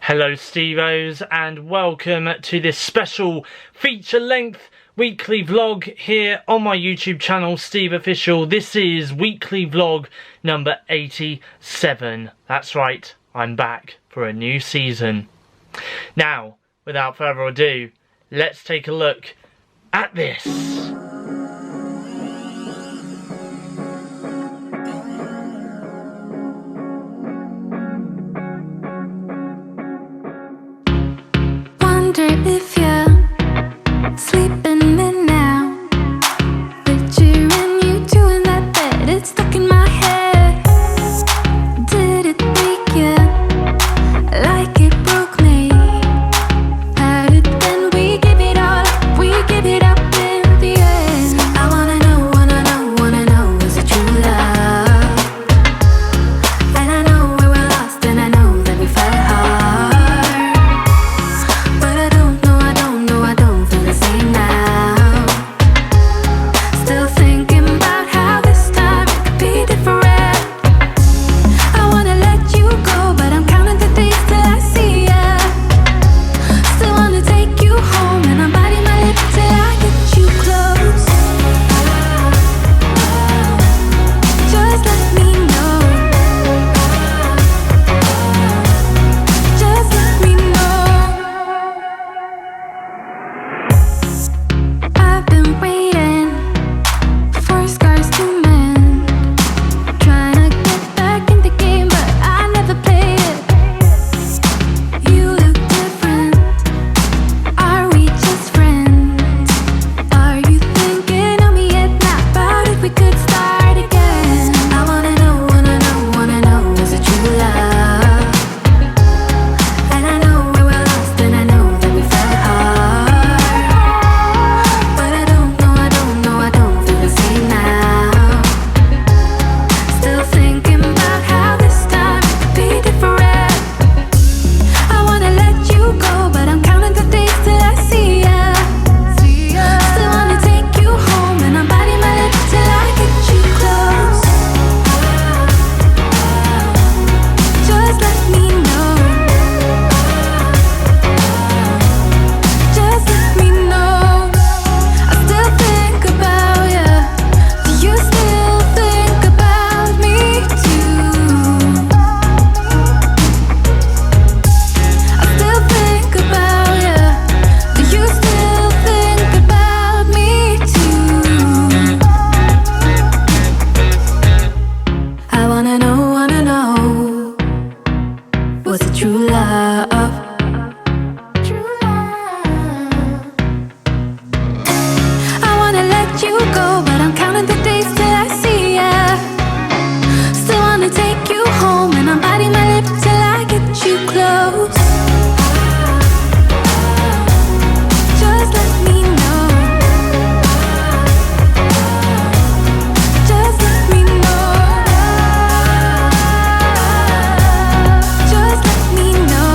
Hello Stevos, and welcome to this special feature-length weekly vlog here on my YouTube channel SteveOfficial. This is weekly vlog number 87. That's right, I'm back for a new season. Now, without further ado, let's take a look at this. If you're sleeping in now, picturing you two in that bed, it's stuck in my head. Did it break you like it broke me? How did then we give it all up? We give it up in the end. I wanna know, is it true love? And I know we were lost, and I know that we fell hard. True love. I wanna let you go, but I'm counting the days till I see ya. Still wanna take you home, and I'm biting my lip till I get you close. Just let me know. Just let me know. Just let me know.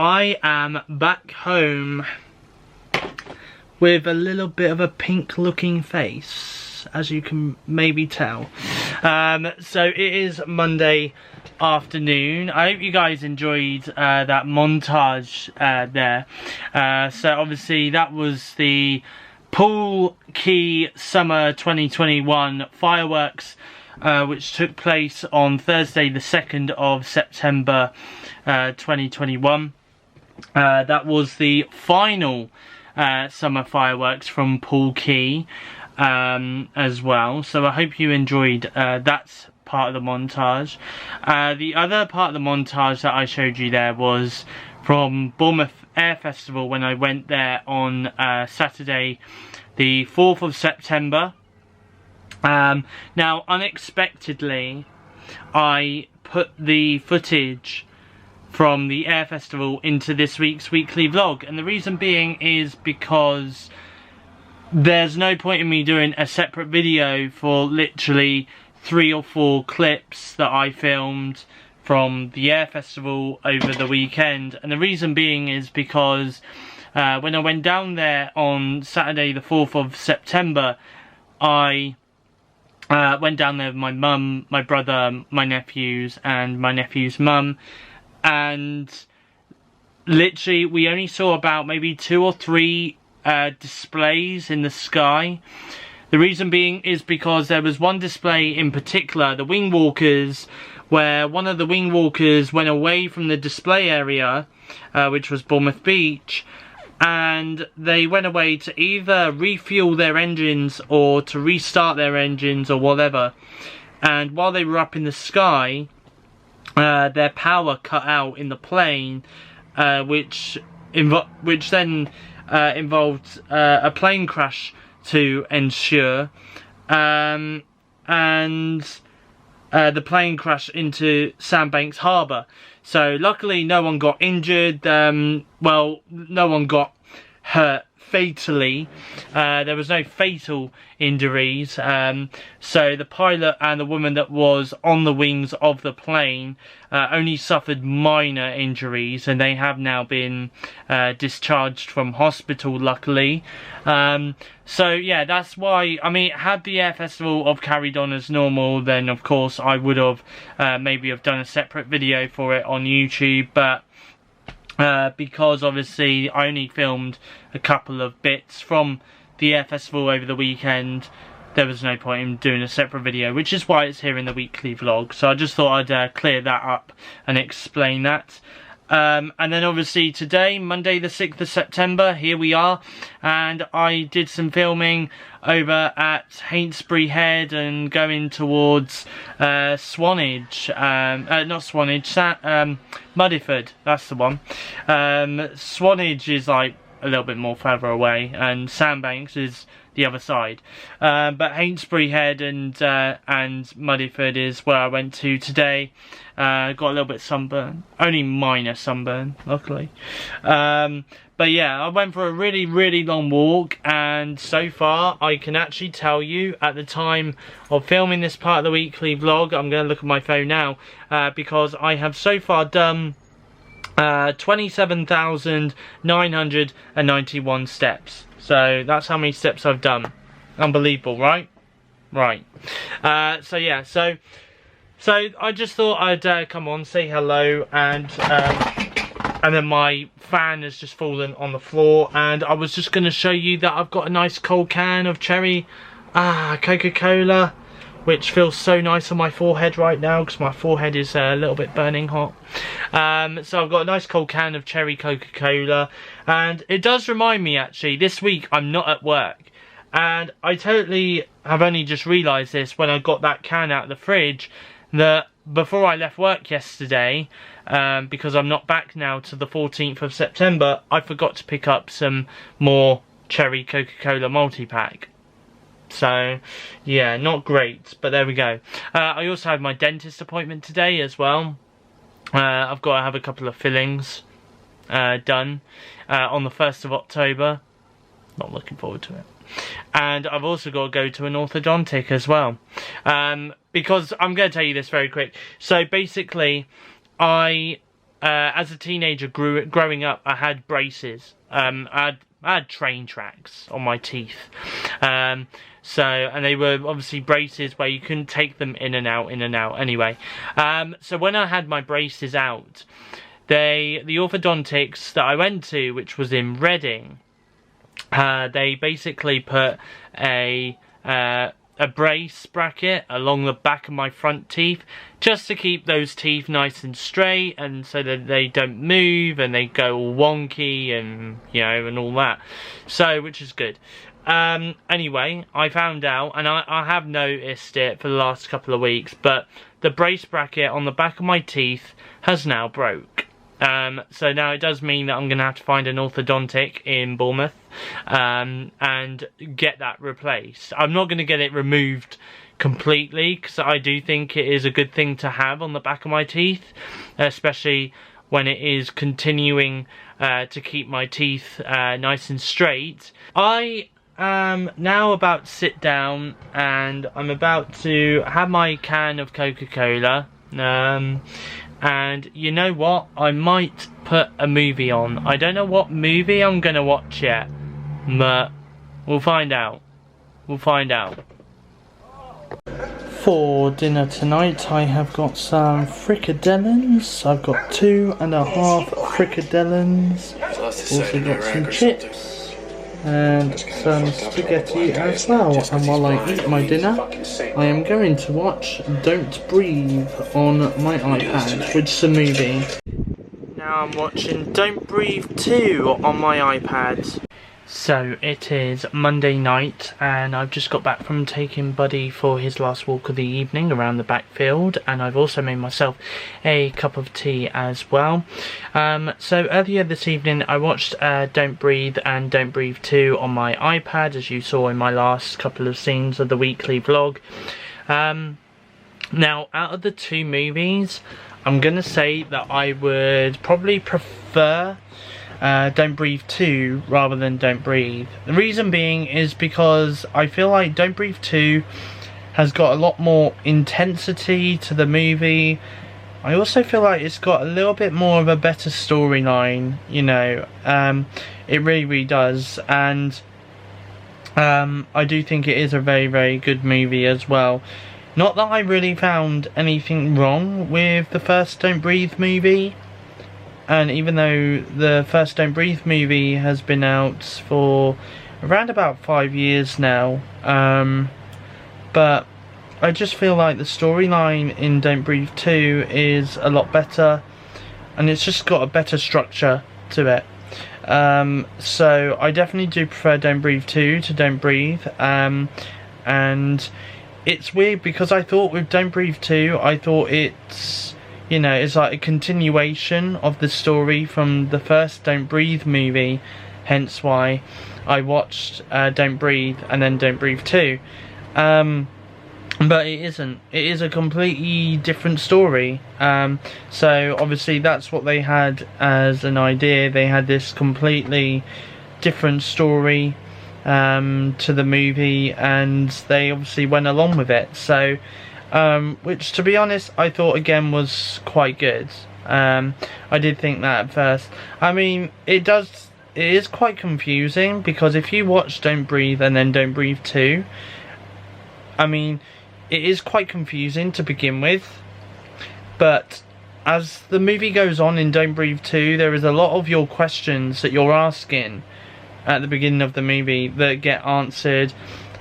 I am back home with a little bit of a pink looking face, as you can maybe tell. So it is Monday afternoon. I hope you guys enjoyed that montage there. So obviously that was the Pool Key Summer 2021 fireworks, which took place on Thursday the 2nd of September 2021. That was the final summer fireworks from Pool Key as well. So I hope you enjoyed that part of the montage. The other part of the montage that I showed you there was from Bournemouth Air Festival when I went there on Saturday the 4th of September. Now unexpectedly I put the footage from the Air Festival into this week's weekly vlog, and the reason being is because there's no point in me doing a separate video for literally 3 or 4 clips that I filmed from the Air Festival over the weekend. And the reason being is because when I went down there on Saturday the 4th of September, I went down there with my mum, my brother, my nephews and my nephew's mum, and literally we only saw about maybe 2 or 3 displays in the sky. The reason being is because there was one display in particular, the wing walkers, where one of the wing walkers went away from the display area, which was Bournemouth Beach, and they went away to either refuel their engines or to restart their engines or whatever. And while they were up in the sky, their power cut out in the plane, which then involved a plane crash to ensure, and the plane crashed into Sandbanks Harbour. So luckily no one got injured, well, no one got hurt fatally. There was no fatal injuries, so the pilot and the woman that was on the wings of the plane only suffered minor injuries, and they have now been discharged from hospital, luckily. So yeah, that's why, I mean, had the Air Festival have carried on as normal, then of course I would have maybe have done a separate video for it on YouTube, but because obviously I only filmed a couple of bits from the Air Festival over the weekend, there was no point in doing a separate video, which is why it's here in the weekly vlog. So I just thought I'd clear that up and explain that. And then obviously today, Monday the 6th of September, here we are, and I did some filming over at Hainsbury Head and going towards Swanage, not Swanage, Muddyford, that's the one. Swanage is like a little bit more further away, and Sandbanks is the other side. But Hainsbury Head and Muddyford is where I went to today. Got a little bit sunburn, only minor sunburn, luckily. But yeah, I went for a really, really long walk, and so far I can actually tell you at the time of filming this part of the weekly vlog, I'm going to look at my phone now, because I have so far done 27,991 steps. So that's how many steps I've done. Unbelievable, right? Right. So yeah, so I just thought I'd come on, say hello, and then my fan has just fallen on the floor, and I was just going to show you that I've got a nice cold can of cherry Coca-Cola, which feels so nice on my forehead right now because my forehead is a little bit burning hot. So I've got a nice cold can of cherry Coca-Cola, and it does remind me actually, this week I'm not at work, and I totally have only just realised this when I got that can out of the fridge, that before I left work yesterday, because I'm not back now to the 14th of September, I forgot to pick up some more cherry Coca-Cola multi-pack. So yeah, not great, but there we go. I also had my dentist appointment today as well. I've got to have a couple of fillings done on the 1st of October. Not looking forward to it. And I've also got to go to an orthodontic as well, because I'm going to tell you this very quick. So basically I as a teenager growing up, I had braces. I had train tracks on my teeth. And they were obviously braces where you couldn't take them in and out. Anyway, so when I had my braces out, the orthodontics that I went to, which was in Reading, they basically put a brace bracket along the back of my front teeth just to keep those teeth nice and straight, and so that they don't move and they go all wonky and, you know, and all that, so which is good. Anyway, I found out, and I have noticed it for the last couple of weeks, but the brace bracket on the back of my teeth has now broke. So now it does mean that I'm going to have to find an orthodontic in Bournemouth and get that replaced. I'm not going to get it removed completely, because I do think it is a good thing to have on the back of my teeth, especially when it is continuing to keep my teeth nice and straight. I am now about to sit down and I'm about to have my can of Coca-Cola. And you know what? I might put a movie on. I don't know what movie I'm going to watch yet, but we'll find out. We'll find out. For dinner tonight, I have got some fricadellins. I've got 2.5 fricadellins. Also got some chips and some spaghetti as well. And while I eat my dinner, I am going to watch Don't Breathe on my iPad, which is a movie. Now I'm watching Don't Breathe 2 on my iPad. So it is Monday night and I've just got back from taking Buddy for his last walk of the evening around the backfield, and I've also made myself a cup of tea as well. So earlier this evening I watched Don't Breathe and Don't Breathe 2 on my iPad, as you saw in my last couple of scenes of the weekly vlog. Now, out of the two movies, I'm going to say that I would probably prefer Don't Breathe 2 rather than Don't Breathe. The reason being is because I feel like Don't Breathe 2 has got a lot more intensity to the movie. I also feel like it's got a little bit more of a better storyline, you know. It really does, and I do think it is a very good movie as well. Not that I really found anything wrong with the first Don't Breathe movie. And even though the first Don't Breathe movie has been out for around about 5 years now, but I just feel like the storyline in Don't Breathe 2 is a lot better, and it's just got a better structure to it. So I definitely do prefer Don't Breathe 2 to Don't Breathe, and it's weird because I thought with Don't Breathe 2, I thought it's, you know, it's like a continuation of the story from the first Don't Breathe movie, hence why I watched Don't Breathe and then Don't Breathe 2. But it isn't. It is a completely different story. So obviously that's what they had as an idea. They had this completely different story to the movie, and they obviously went along with it. So which, to be honest, I thought again was quite good. I did think that at first. I mean, it is quite confusing, because if you watch Don't Breathe and then Don't Breathe 2, I mean, it is quite confusing to begin with, but as the movie goes on in Don't Breathe 2, there is a lot of your questions that you're asking at the beginning of the movie that get answered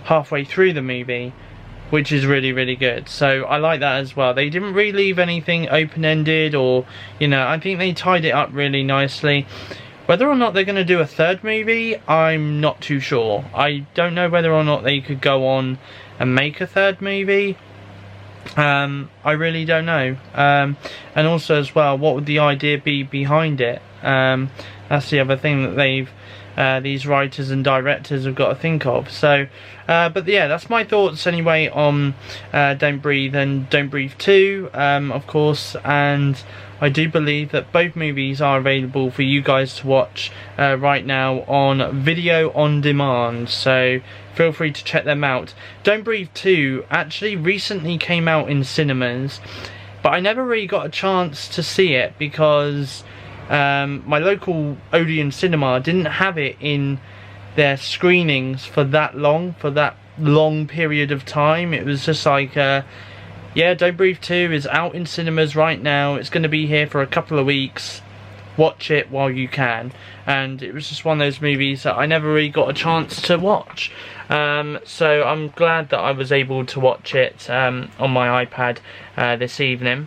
halfway through the movie, which is really good. So I like that as well. They didn't really leave anything open-ended, or, you know, I think they tied it up really nicely. Whether or not they're going to do a third movie, I'm not too sure. I don't know whether or not they could go on and make a third movie. I really don't know. And also as well, what would the idea be behind it? That's the other thing that these writers and directors have got to think of. So, but yeah, that's my thoughts anyway on Don't Breathe and Don't Breathe 2, of course, and I do believe that both movies are available for you guys to watch right now on video on demand, so feel free to check them out. Don't Breathe 2 actually recently came out in cinemas. but I never really got a chance to see it because my local Odeon cinema didn't have it in their screenings for that long period of time. It was just like, yeah, Don't Breathe 2 is out in cinemas right now, it's going to be here for a couple of weeks, watch it while you can. And it was just one of those movies that I never really got a chance to watch. So I'm glad that I was able to watch it on my iPad this evening,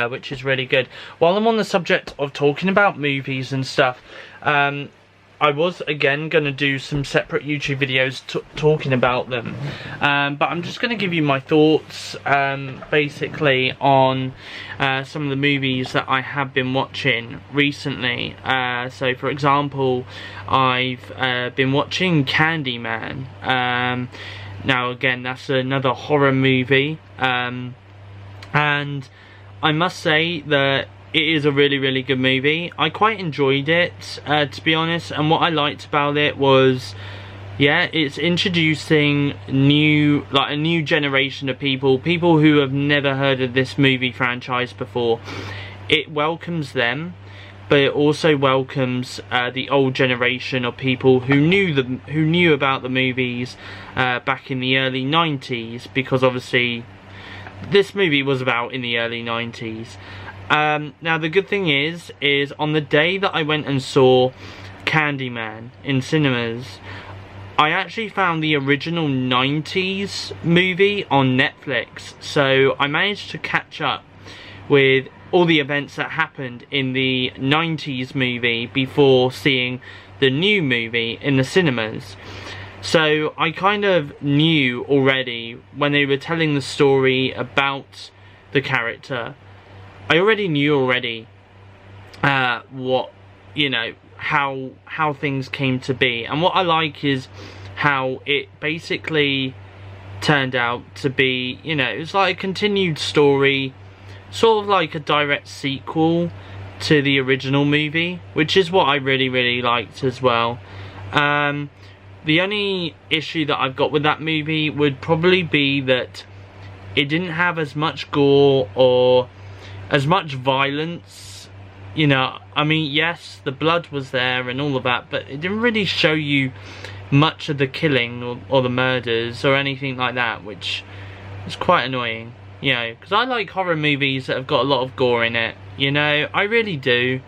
which is really good. While I'm on the subject of talking about movies and stuff, I was again going to do some separate YouTube videos talking about them, but I'm just going to give you my thoughts basically on some of the movies that I have been watching recently. So for example, I've been watching Candyman. Now again, that's another horror movie, and I must say that it is a really good movie. I quite enjoyed it, to be honest, and what I liked about it was, yeah, it's introducing a new generation of people who have never heard of this movie franchise before. It welcomes them, but it also welcomes the old generation of people who knew about the movies back in the early 90s, because obviously this movie was about in the early 90s. Now the good thing is on the day that I went and saw Candyman in cinemas, I actually found the original 90s movie on Netflix, so I managed to catch up with all the events that happened in the 90s movie before seeing the new movie in the cinemas. So I kind of knew already when they were telling the story about the character. I already knew what, you know, how things came to be. And what I like is how it basically turned out to be, you know, it was like a continued story, sort of like a direct sequel to the original movie, which is what I really liked as well. The only issue that I've got with that movie would probably be that it didn't have as much gore or as much violence. You know, I mean, yes, the blood was there and all of that, but it didn't really show you much of the killing or the murders or anything like that, which is quite annoying, you know, because I like horror movies that have got a lot of gore in it, you know, I really do.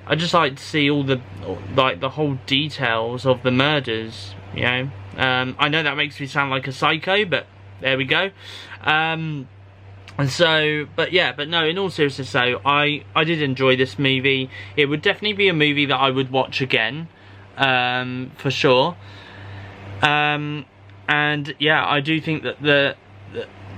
I just like to see all the whole details of the murders, you know. I know that makes me sound like a psycho, but there we go. And so, but no, in all seriousness though, I did enjoy this movie. It would definitely be a movie that I would watch again, for sure. And yeah, I do think that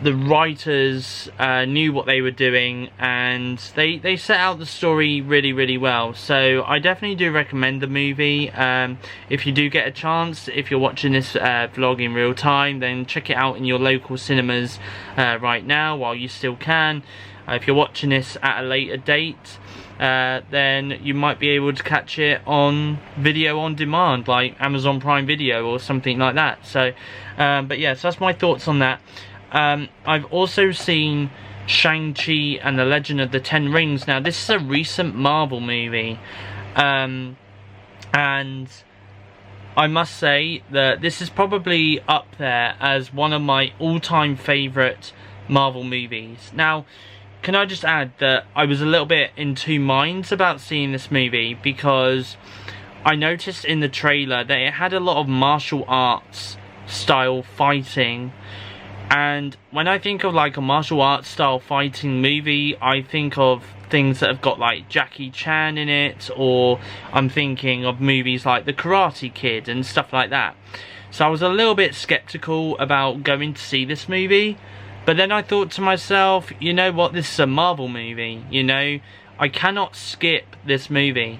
the writers knew what they were doing, and they set out the story really well. So I definitely do recommend the movie. If you do get a chance, if you're watching this vlog in real time, then check it out in your local cinemas right now while you still can. If you're watching this at a later date, then you might be able to catch it on video on demand, like Amazon Prime Video or something like that. So but yeah, so that's my thoughts on that. I've also seen Shang-Chi and the Legend of the Ten Rings. Now, this is a recent Marvel movie, and I must say that this is probably up there as one of my all-time favourite Marvel movies. Now, can I just add that I was a little bit in two minds about seeing this movie, because I noticed in the trailer that it had a lot of martial arts style fighting. And when I think of like a martial arts style fighting movie, I think of things that have got like Jackie Chan in it, or I'm thinking of movies like The Karate Kid and stuff like that. So I was a little bit skeptical about going to see this movie, but then I thought to myself, you know what, this is a Marvel movie, you know, I cannot skip this movie.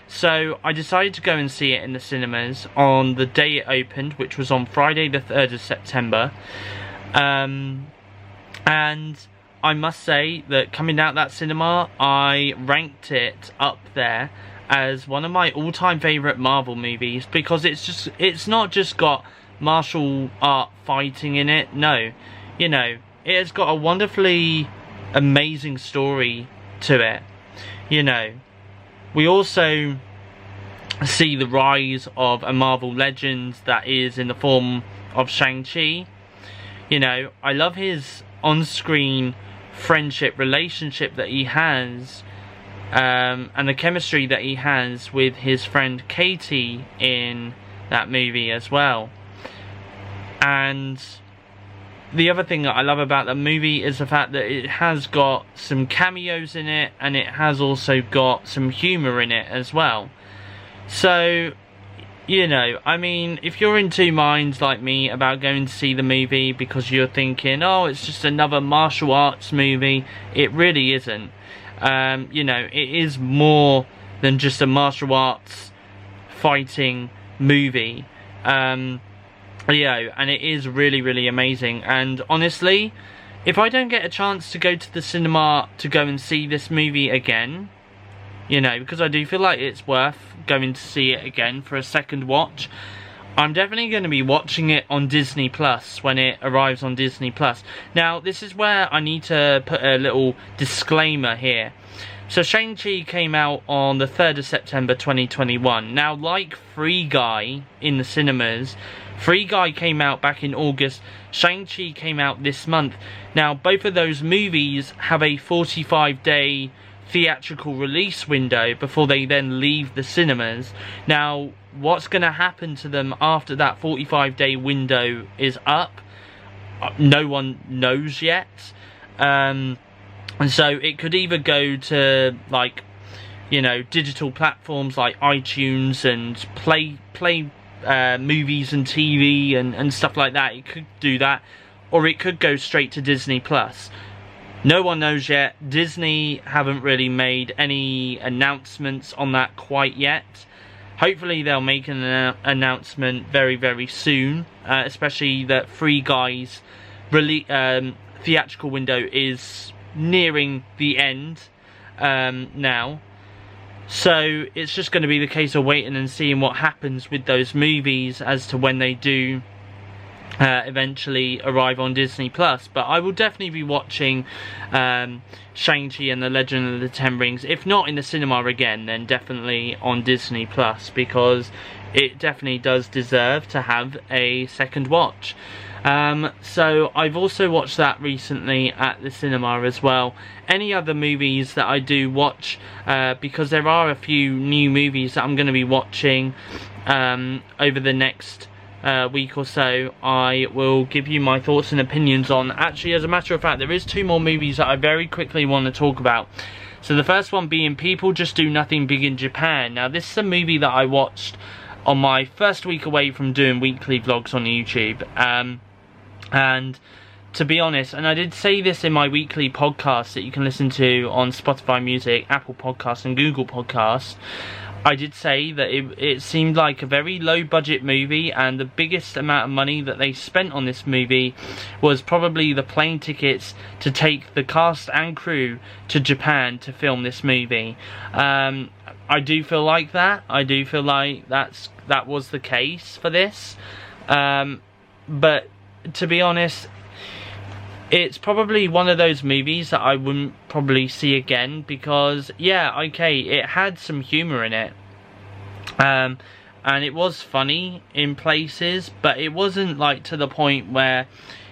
So I decided to go and see it in the cinemas on the day it opened, which was on Friday the 3rd of September. And I must say that coming out that cinema, I ranked it up there as one of my all-time favourite Marvel movies, because it's not just got martial art fighting in it. No, you know, it has got a wonderfully amazing story to it. You know, we also see the rise of a Marvel legend that is in the form of Shang-Chi. You know, I love his on-screen friendship relationship that he has, and the chemistry that he has with his friend Katie in that movie as well. And the other thing that I love about the movie is the fact that it has got some cameos in it, and it has also got some humour in it as well. So, you know, I mean, if you're in two minds like me about going to see the movie because you're thinking, oh, it's just another martial arts movie, it really isn't. You know, it is more than just a martial arts fighting movie. You know, and it is really, really amazing. And honestly, if I don't get a chance to go to the cinema to go and see this movie again, you know, because I do feel like it's worth going to see it again for a second watch, I'm definitely going to be watching it on Disney Plus when it arrives on Disney Plus. Now, this is where I need to put a little disclaimer here. So, Shang-Chi came out on the 3rd of September 2021. Now, like Free Guy in the cinemas, Free Guy came out back in August, Shang-Chi came out this month. Now, both of those movies have a 45-day theatrical release window before they then leave the cinemas. Now, what's going to happen to them after that 45-day window is up, no one knows yet. And so it could either go to, like, you know, digital platforms like iTunes and play movies and TV and stuff like that. It could do that, or it could go straight to Disney Plus. No one knows yet. Disney haven't really made any announcements on that quite yet. Hopefully they'll make an announcement very, very soon, especially that Free Guy's theatrical window is nearing the end now. So it's just going to be the case of waiting and seeing what happens with those movies as to when they do eventually arrive on Disney Plus. But I will definitely be watching Shang-Chi and the Legend of the Ten Rings, if not in the cinema again, then definitely on Disney Plus, because it definitely does deserve to have a second watch. So I've also watched that recently at the cinema as well. Any other movies that I do watch, because there are a few new movies that I'm going to be watching over the next week or so, I will give you my thoughts and opinions on. Actually, as a matter of fact, there is two more movies that I very quickly want to talk about. So the first one being People Just Do Nothing Big in Japan. Now, this is a movie that I watched on my first week away from doing weekly vlogs on YouTube. And to be honest, and I did say this in my weekly podcast that you can listen to on Spotify Music, Apple Podcasts and Google Podcasts, I did say that it seemed like a very low budget movie, and the biggest amount of money that they spent on this movie was probably the plane tickets to take the cast and crew to Japan to film this movie. I do feel like that. I do feel like that was the case for this. But to be honest, it's probably one of those movies that I wouldn't probably see again, because yeah, okay, it had some humour in it, and it was funny in places, but it wasn't like to the point where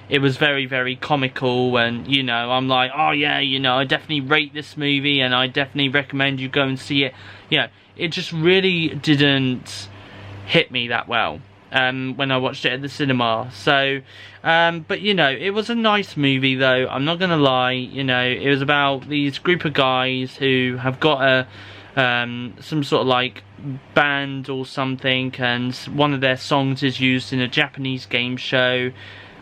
it was very, very comical, and you know, I'm like, oh yeah, you know, I definitely rate this movie and I definitely recommend you go and see it. You know, it just really didn't hit me that well when I watched it at the cinema. So but you know, it was a nice movie though, I'm not gonna lie. You know, it was about these group of guys who have got a some sort of like band or something, and one of their songs is used in a Japanese game show.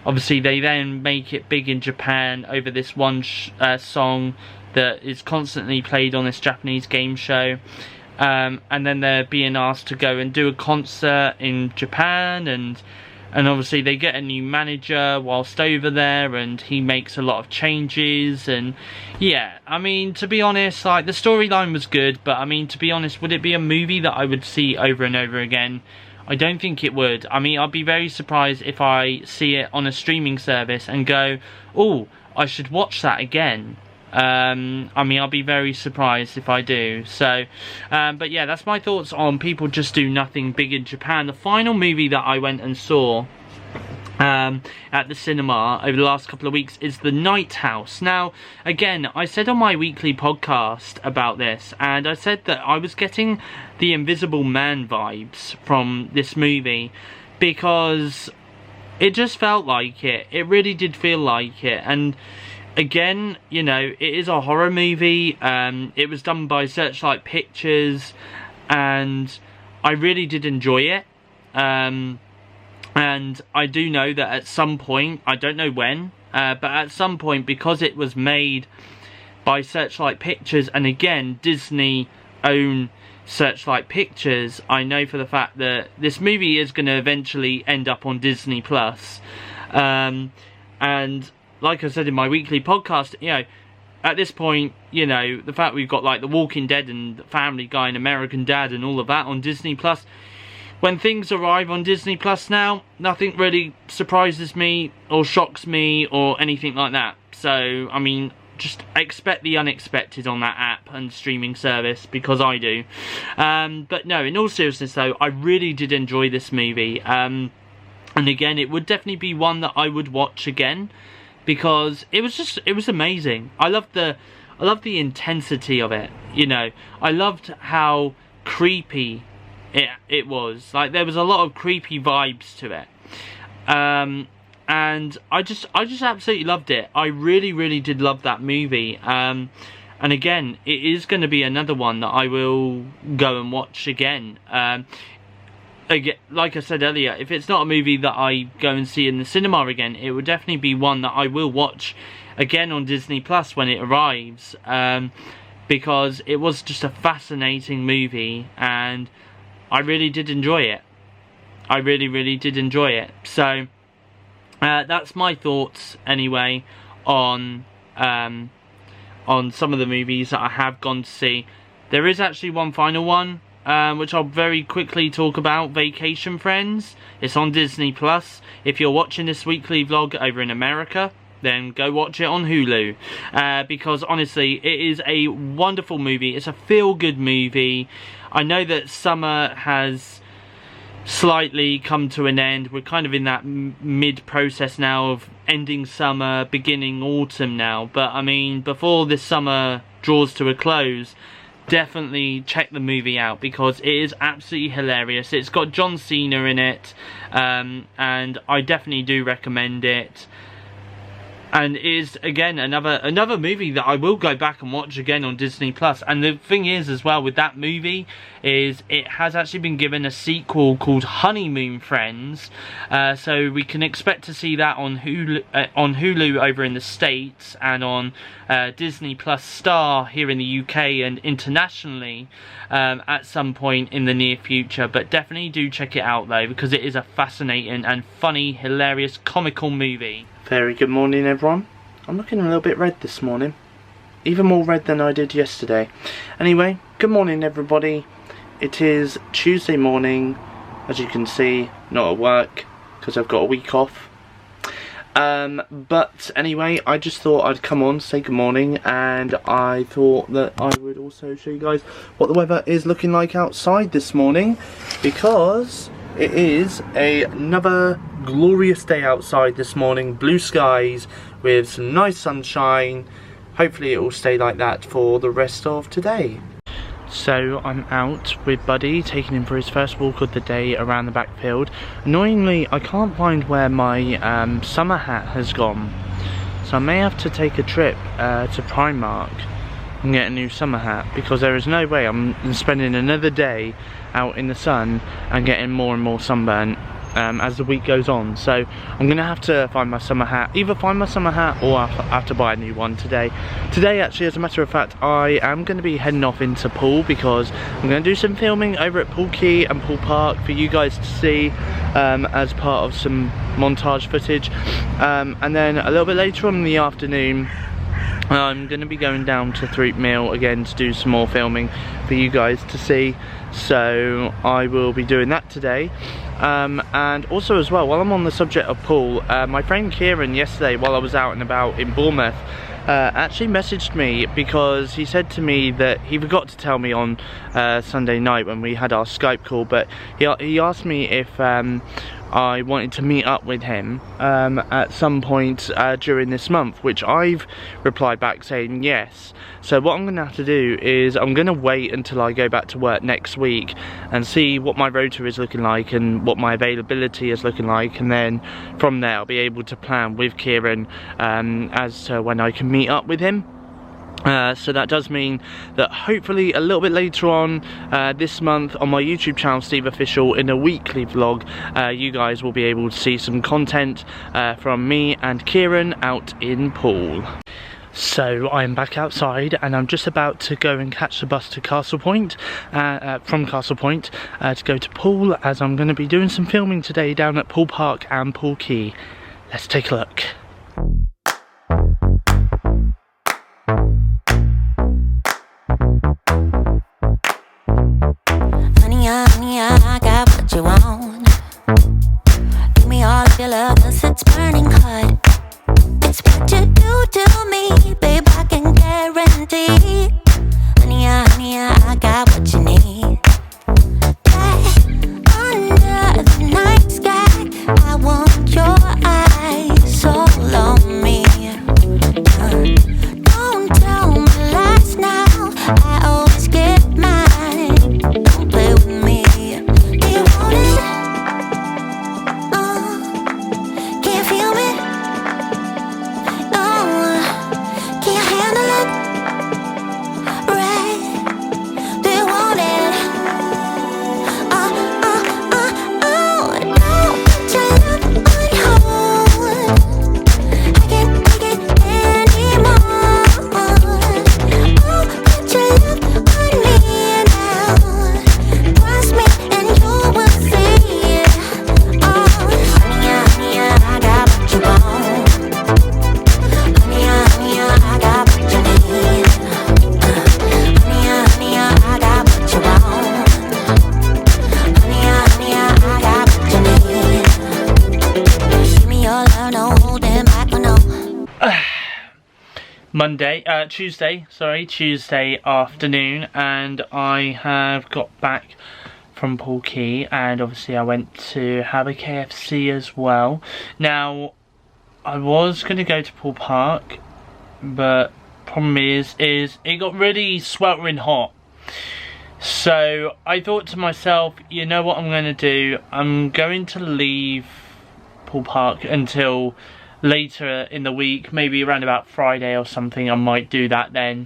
Obviously they then make it big in Japan over this one song that is constantly played on this Japanese game show. And then they're being asked to go and do a concert in Japan, and obviously they get a new manager whilst over there, and he makes a lot of changes. And yeah, I mean, to be honest, like, the storyline was good, but I mean, to be honest, would it be a movie that I would see over and over again? I don't think it would. I mean, I'd be very surprised if I see it on a streaming service and go, oh, I should watch that again. I mean, I'll be very surprised if I do. So, but yeah, that's my thoughts on People Just Do Nothing Big in Japan. The final movie that I went and saw at the cinema over the last couple of weeks is The Night House. Now, again, I said on my weekly podcast about this, and I said that I was getting the Invisible Man vibes from this movie because it just felt like it. It really did feel like it. And again, you know, it is a horror movie. It was done by Searchlight Pictures, and I really did enjoy it. And I do know that at some point, I don't know when, but at some point, because it was made by Searchlight Pictures, and again, Disney own Searchlight Pictures, I know for the fact that this movie is going to eventually end up on Disney Plus. And like I said in my weekly podcast, you know, at this point, you know, the fact we've got like The Walking Dead and Family Guy and American Dad and all of that on Disney Plus, when things arrive on Disney Plus now, nothing really surprises me or shocks me or anything like that. So, I mean, just expect the unexpected on that app and streaming service, because I do. But no, in all seriousness though, I really did enjoy this movie. And again, it would definitely be one that I would watch again, because it was amazing. I loved the intensity of it, you know. I loved how creepy it was. Like, there was a lot of creepy vibes to it. And I just absolutely loved it. I really did love that movie. And again, it is going to be another one that I will go and watch again. Again, like I said earlier, if it's not a movie that I go and see in the cinema again, it would definitely be one that I will watch again on Disney Plus when it arrives. Because it was just a fascinating movie, and I really did enjoy it. I really did enjoy it. So that's my thoughts anyway on some of the movies that I have gone to see. There is actually one final one, which I'll very quickly talk about. Vacation Friends. It's on Disney Plus. If you're watching this weekly vlog over in America, then go watch it on Hulu. Because honestly, it is a wonderful movie. It's a feel-good movie. I know that summer has slightly come to an end. We're kind of in that mid-process now of ending summer, beginning autumn now. But I mean, before this summer draws to a close, definitely check the movie out, because it is absolutely hilarious. It's got John Cena in it, and I definitely do recommend it. And it is, again, another movie that I will go back and watch again on Disney Plus. And the thing is, as well, with that movie, is it has actually been given a sequel called Honeymoon Friends. So we can expect to see that on Hulu over in the States, and on Disney Plus Star here in the UK and internationally at some point in the near future. But definitely do check it out though, because it is a fascinating and funny, hilarious, comical movie. Very good morning everyone. I'm looking a little bit red this morning. Even more red than I did yesterday. Anyway, good morning everybody. It is Tuesday morning. As you can see, not at work because I've got a week off. But anyway, I just thought I'd come on, say good morning, and I thought that I would also show you guys what the weather is looking like outside this morning, because it is another glorious day outside this morning. Blue skies with some nice sunshine. Hopefully it will stay like that for the rest of today. So I'm out with Buddy, taking him for his first walk of the day around the backfield. Annoyingly, I can't find where my summer hat has gone, so I may have to take a trip to Primark and get a new summer hat, because there is no way I'm spending another day out in the sun and getting more and more sunburn as the week goes on. So I'm gonna have to find my summer hat, either find my summer hat or I have to buy a new one today. Actually, as a matter of fact, I am going to be heading off into Poole, because I'm going to do some filming over at Poole Quay and Poole Park for you guys to see as part of some montage footage, and then a little bit later on in the afternoon I'm going to be going down to Throop Mill again to do some more filming for you guys to see, so I will be doing that today. And also as well, while I'm on the subject of pool, my friend Kieran yesterday, while I was out and about in Bournemouth, actually messaged me because he said to me that he forgot to tell me on Sunday night when we had our Skype call, but he asked me if I wanted to meet up with him at some point during this month, which I've replied back saying yes. So what I'm going to have to do is I'm going to wait until I go back to work next week and see what my rota is looking like and what my availability is looking like, and then from there I'll be able to plan with Kieran as to when I can meet up with him. So that does mean that hopefully a little bit later on this month on my YouTube channel, SteveOfficial, in a weekly vlog, you guys will be able to see some content from me and Kieran out in Poole. So I'm back outside and I'm just about to go and catch the bus to Castle Point, from Castle Point to go to Poole, as I'm going to be doing some filming today down at Poole Park and Poole Quay. Let's take a look. Honey, I got what you want. Give me all of your love, 'cause it's burning hot. It's what you do to me, babe, I can guarantee. Honey, I got what you need. Under the night sky, I want your eyes all on me. Don't tell me lies now, I always get mine. Don't play with me. Do you want it? Can you feel me? Can you handle it? Right? Do you want it? Don't put your love on hold. I can't take it anymore. Put your love on me now. Trust me and you will see. Honey, I got what you want. Honey, I got what you need. Honey, I got what you want. Honey, I got what you need. Give me your love, no holding back, no. Tuesday afternoon, and I have got back from Poole Quay, and obviously I went to have a KFC as well. Now, I was going to go to Poole Park, but problem is it got really sweltering hot. So I thought to myself, you know what I'm going to do? I'm going to leave Poole Park until later in the week, maybe around about Friday or something. I might do that then.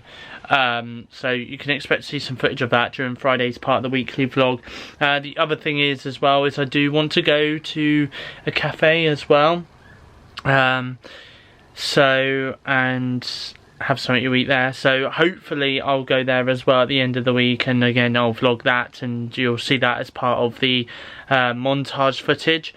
So you can expect to see some footage of that during Friday's part of the weekly vlog. The other thing is as well is I do want to go to a cafe as well. So, and have something to eat there, so hopefully I'll go there as well at the end of the week, and again I'll vlog that and you'll see that as part of the montage footage.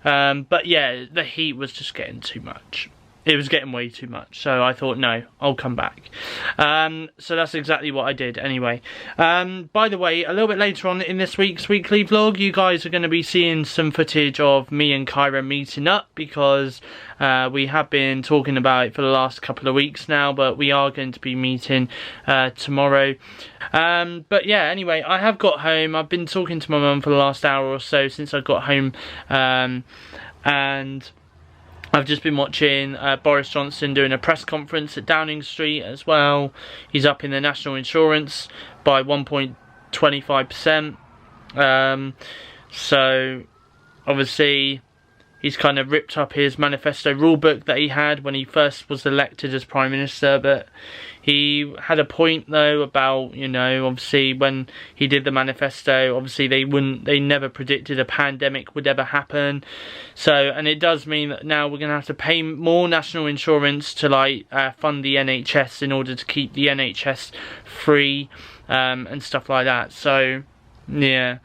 But yeah, the heat was just getting too much. It was getting way too much, so I thought no, I'll come back. So that's exactly what I did anyway. By the way, a little bit later on in this week's weekly vlog, you guys are going to be seeing some footage of me and Kyra meeting up, because we have been talking about it for the last couple of weeks now, but we are going to be meeting tomorrow. But yeah, anyway, I have got home. I've been talking to my mum for the last hour or so since I got home, and I've just been watching Boris Johnson doing a press conference at Downing Street as well. He's upping the national insurance by 1.25%. So obviously he's kind of ripped up his manifesto rulebook that he had when he first was elected as Prime Minister, but he had a point though about, you know, obviously when he did the manifesto, obviously they never predicted a pandemic would ever happen. So, and it does mean that now we're going to have to pay more national insurance to like fund the NHS in order to keep the NHS free and stuff like that. So yeah.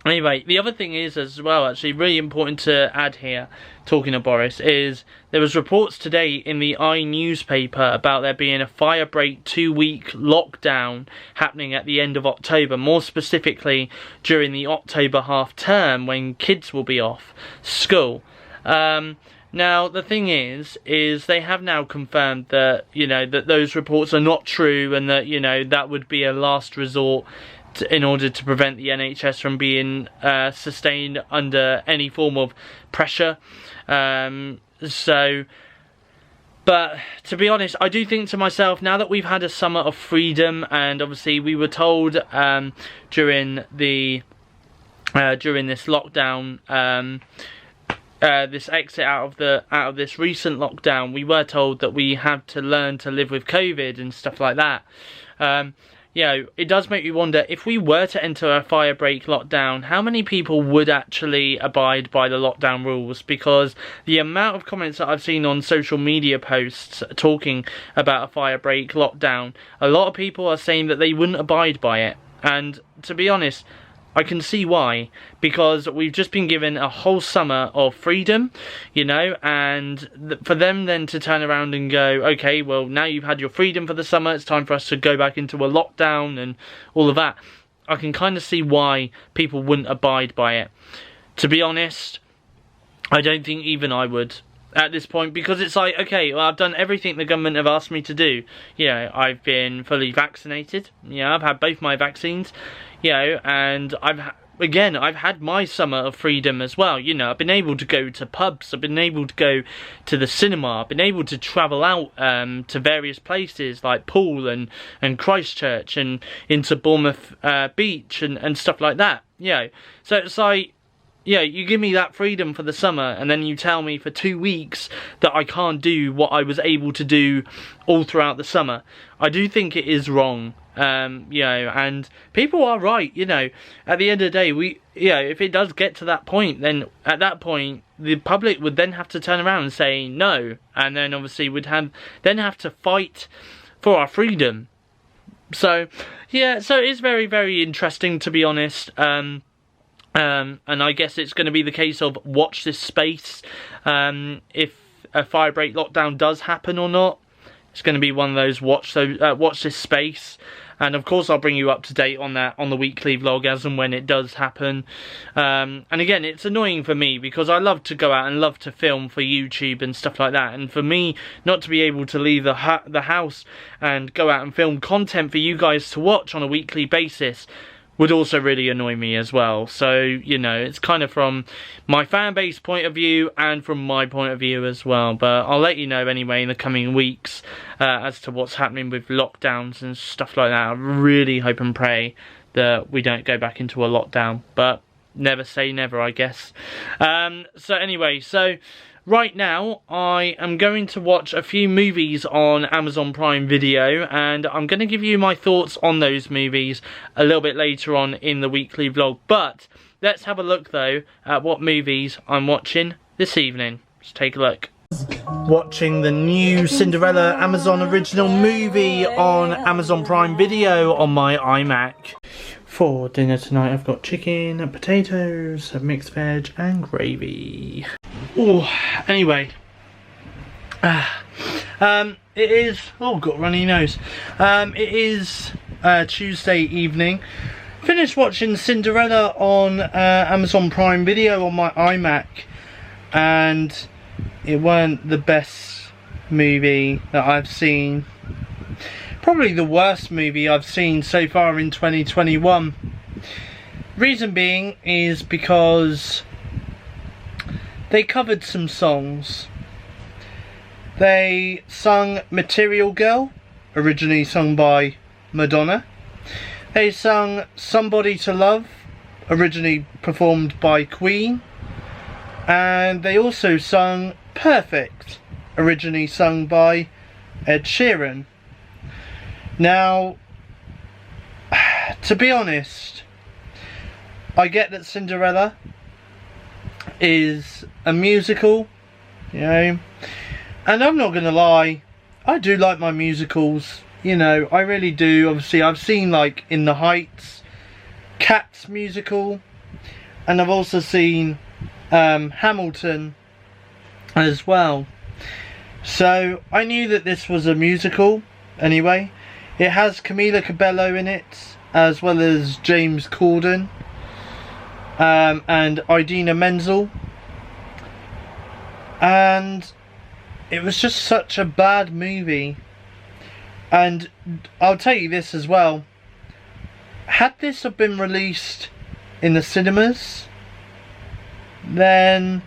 Anyway, the other thing is as well, actually really important to add here, talking of Boris, is there was reports today in the newspaper about there being a firebreak 2-week lockdown happening at the end of October, more specifically during the October half term when kids will be off school. Now the thing is they have now confirmed that, you know, that those reports are not true, and that, you know, that would be a last resort in order to prevent the NHS from being sustained under any form of pressure. But to be honest, I do think to myself, now that we've had a summer of freedom, and obviously we were told during this lockdown, this exit out of this recent lockdown, we were told that we have to learn to live with COVID and stuff like that. You know, it does make me wonder, if we were to enter a firebreak lockdown, how many people would actually abide by the lockdown rules? Because the amount of comments that I've seen on social media posts talking about a firebreak lockdown, a lot of people are saying that they wouldn't abide by it. And to be honest, I can see why, because we've just been given a whole summer of freedom, you know, and for them then to turn around and go, okay, well, now you've had your freedom for the summer, it's time for us to go back into a lockdown and all of that. I can kind of see why people wouldn't abide by it. To be honest, I don't think even I would at this point, because it's like, okay, well, I've done everything the government have asked me to do. You know, I've been fully vaccinated, you know, I've had both my vaccines, you know, and I've had my summer of freedom as well. You know, I've been able to go to pubs, I've been able to go to the cinema, I've been able to travel out to various places like Poole and Christchurch and into Bournemouth Beach and stuff like that, you know. So it's like, yeah, you give me that freedom for the summer, and then you tell me for 2 weeks that I can't do what I was able to do all throughout the summer. I do think it is wrong, you know, and people are right, you know. At the end of the day, if it does get to that point, then at that point, the public would then have to turn around and say no, and then obviously would have to fight for our freedom. So, yeah, so it's very, very interesting, to be honest. And I guess it's going to be the case of watch this space, if a firebreak lockdown does happen or not. It's going to be one of those watch this space, and of course I'll bring you up to date on that on the weekly vlog as and when it does happen. And again, it's annoying for me because I love to go out and love to film for YouTube and stuff like that, and for me not to be able to leave the house and go out and film content for you guys to watch on a weekly basis would also really annoy me as well. So, you know, it's kind of from my fan base point of view and from my point of view as well. But I'll let you know anyway in the coming weeks as to what's happening with lockdowns and stuff like that. I really hope and pray that we don't go back into a lockdown, but never say never, I guess. So anyway, right now, I am going to watch a few movies on Amazon Prime Video, and I'm going to give you my thoughts on those movies a little bit later on in the weekly vlog. But let's have a look, though, at what movies I'm watching this evening. Let's take a look. Watching the new Cinderella Amazon original movie on Amazon Prime Video on my iMac. For dinner tonight, I've got chicken, potatoes, a mixed veg, and gravy. Oh, anyway, it is, oh, got a runny nose. It is Tuesday evening. Finished watching Cinderella on Amazon Prime Video on my iMac, and it weren't the best movie that I've seen. Probably the worst movie I've seen so far in 2021. Reason being is because they covered some songs. They sung Material Girl, originally sung by Madonna. They sung Somebody to Love, originally performed by Queen. And they also sung Perfect, originally sung by Ed Sheeran. Now, to be honest, I get that Cinderella is a musical, you know, and I'm not gonna lie, I do like my musicals, you know, I really do. Obviously I've seen like In the Heights, Cats musical, and I've also seen Hamilton as well. So I knew that this was a musical anyway. It has Camila Cabello in it, as well as James Corden and Idina Menzel. And it was just such a bad movie. And I'll tell you this as well. Had this have been released in the cinemas, then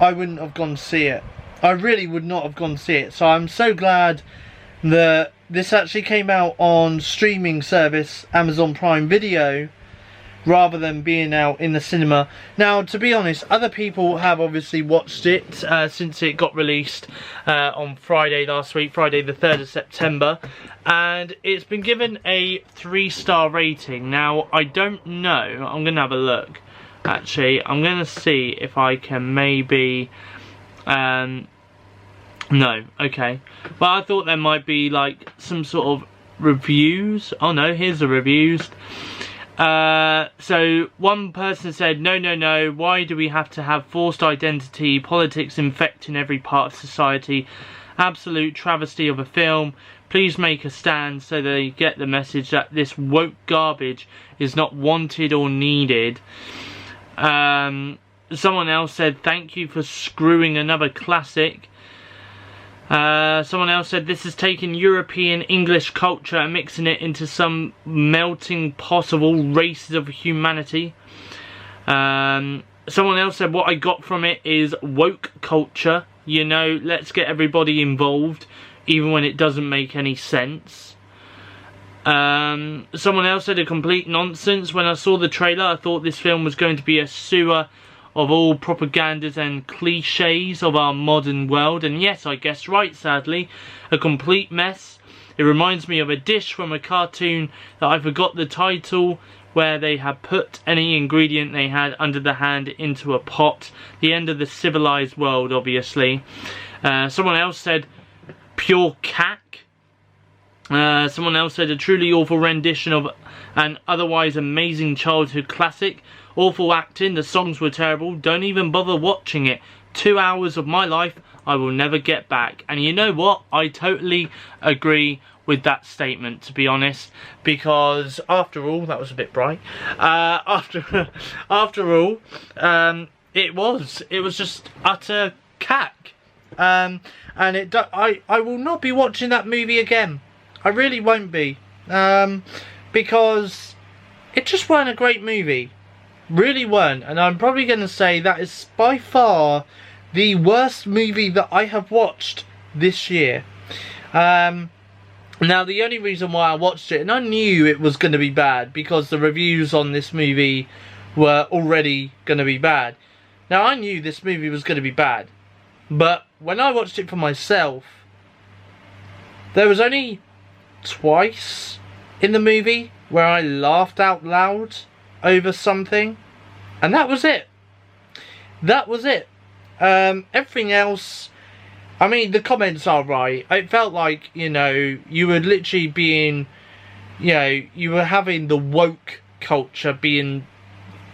I wouldn't have gone to see it. I really would not have gone to see it. So I'm so glad that this actually came out on streaming service Amazon Prime Video rather than being out in the cinema. Now, to be honest, other people have obviously watched it since it got released on Friday last week, Friday the 3rd of September, and it's been given a 3-star rating. Now, I don't know, I'm going to have a look. Actually, I'm going to see if I can maybe... no, okay. Well, I thought there might be like some sort of reviews. Oh no, here's the reviews. So one person said, no, why do we have to have forced identity, politics infecting every part of society, absolute travesty of a film, please make a stand so they get the message that this woke garbage is not wanted or needed. Someone else said, thank you for screwing another classic. Someone else said, this is taking European English culture and mixing it into some melting pot of all races of humanity. Someone else said, what I got from it is woke culture. You know, let's get everybody involved, even when it doesn't make any sense. Someone else said, a complete nonsense. When I saw the trailer, I thought this film was going to be a sewer of all propagandas and cliches of our modern world, and yes, I guessed right, sadly. A complete mess. It reminds me of a dish from a cartoon that I forgot the title, where they had put any ingredient they had under the hand into a pot. The end of the civilized world, obviously. Someone else said, pure cack. Someone else said, a truly awful rendition of an otherwise amazing childhood classic. Awful acting, the songs were terrible, don't even bother watching it. 2 hours of my life I will never get back. And you know what? I totally agree with that statement, to be honest, because after all, that was a bit bright. After all, it was just utter cack. And I will not be watching that movie again. I really won't be, because it just weren't a great movie. Really weren't, and I'm probably going to say that is by far the worst movie that I have watched this year. Now, the only reason why I watched it, and I knew it was going to be bad, because the reviews on this movie were already going to be bad. Now, I knew this movie was going to be bad, but when I watched it for myself, there was only twice in the movie where I laughed out loud over something, and that was it. That was it. Everything else, I mean, the comments are right. It felt like, you know, you were literally being, you know, you were having the woke culture being,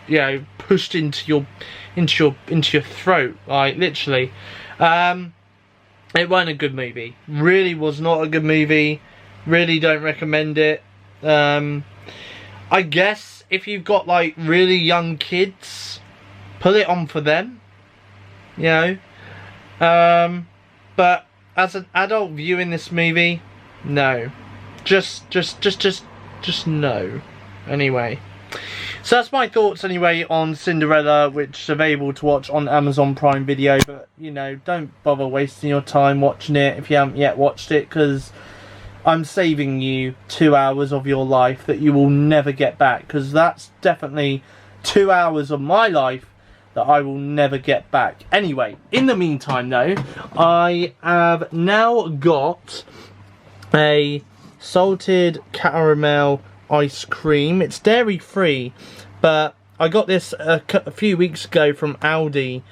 you know, pushed into your throat, like literally. It wasn't a good movie. Really was not a good movie. Really don't recommend it. I guess if you've got like really young kids, put it on for them, you know. But as an adult viewing this movie, no, just no. Anyway, so that's my thoughts anyway on Cinderella, which is available to watch on Amazon Prime Video. But you know, don't bother wasting your time watching it if you haven't yet watched it, because I'm saving you 2 hours of your life that you will never get back, because that's definitely 2 hours of my life that I will never get back. Anyway, in the meantime though, I have now got a salted caramel ice cream. It's dairy free, but I got this a few weeks ago from Aldi,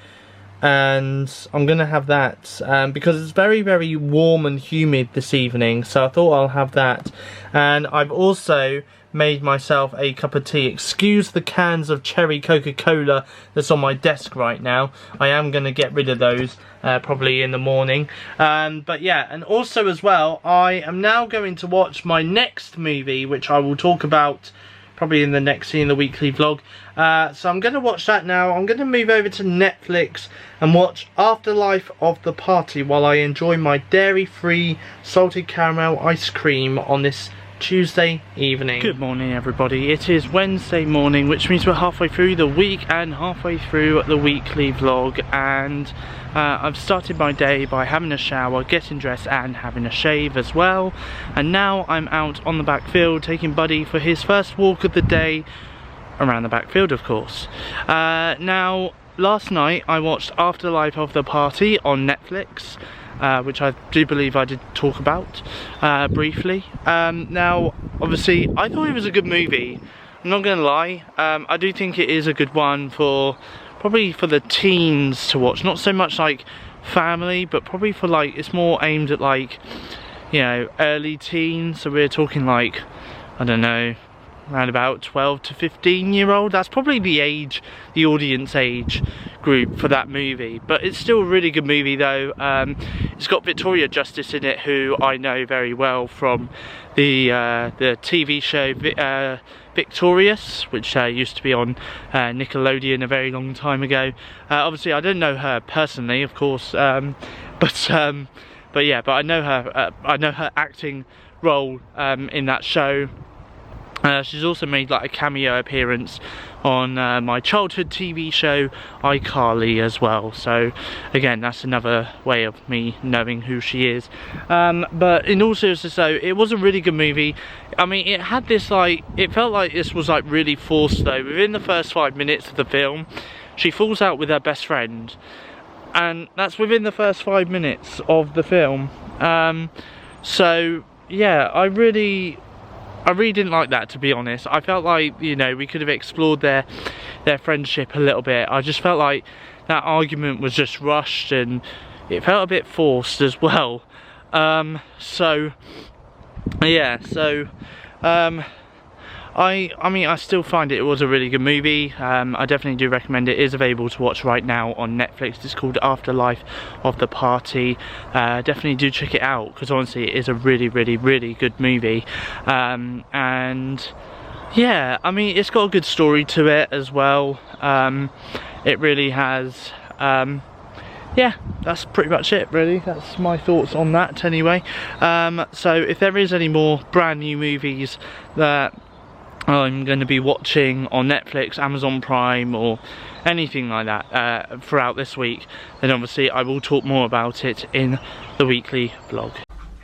and I'm gonna have that because it's very, very warm and humid this evening, so I thought I'll have that. And I've also made myself a cup of tea. Excuse the cans of cherry Coca-Cola that's on my desk right now. I am going to get rid of those probably in the morning. But yeah, and also as well, I am now going to watch my next movie, which I will talk about probably in the next scene in the weekly vlog. So I'm going to watch that now. I'm going to move over to Netflix and watch Afterlife of the Party while I enjoy my dairy-free salted caramel ice cream on this Tuesday evening. Good morning everybody, it is Wednesday morning, which means we're halfway through the week and halfway through the weekly vlog, and I've started my day by having a shower, getting dressed and having a shave as well, and now I'm out on the backfield taking Buddy for his first walk of the day around the backfield, of course. Now last night I watched Afterlife of the Party on Netflix, which I do believe I did talk about briefly. Now obviously I thought it was a good movie, I'm not gonna lie. I do think it is a good one for probably for the teens to watch, not so much like family, but probably for like, it's more aimed at like, you know, early teens. So we're talking like, I don't know, around about 12 to 15-year-old. That's probably the age, the audience age group for that movie. But it's still a really good movie though. It's got Victoria Justice in it, who I know very well from the TV show Victorious, which used to be on Nickelodeon a very long time ago. Obviously I don't know her personally, of course, but yeah, but I know her acting role in that show. She's also made like a cameo appearance on my childhood TV show iCarly as well, so again that's another way of me knowing who she is. But in all seriousness though, it was a really good movie. I mean, it had this like, it felt like this was like really forced though. Within the first 5 minutes of the film, she falls out with her best friend, and that's within the first 5 minutes of the film. So yeah, I really didn't like that, to be honest. I felt like, you know, we could have explored their friendship a little bit. I just felt like that argument was just rushed and it felt a bit forced as well. So yeah, so I mean, I still find it was a really good movie. I definitely do recommend it. It is available to watch right now on Netflix. It's called Afterlife of the Party. Definitely do check it out, because honestly it is a really good movie. And yeah, I mean, it's got a good story to it as well. It really has. Yeah, that's pretty much it really. That's my thoughts on that anyway. So if there is any more brand new movies that I'm going to be watching on Netflix, Amazon Prime or anything like that throughout this week, then obviously I will talk more about it in the weekly vlog.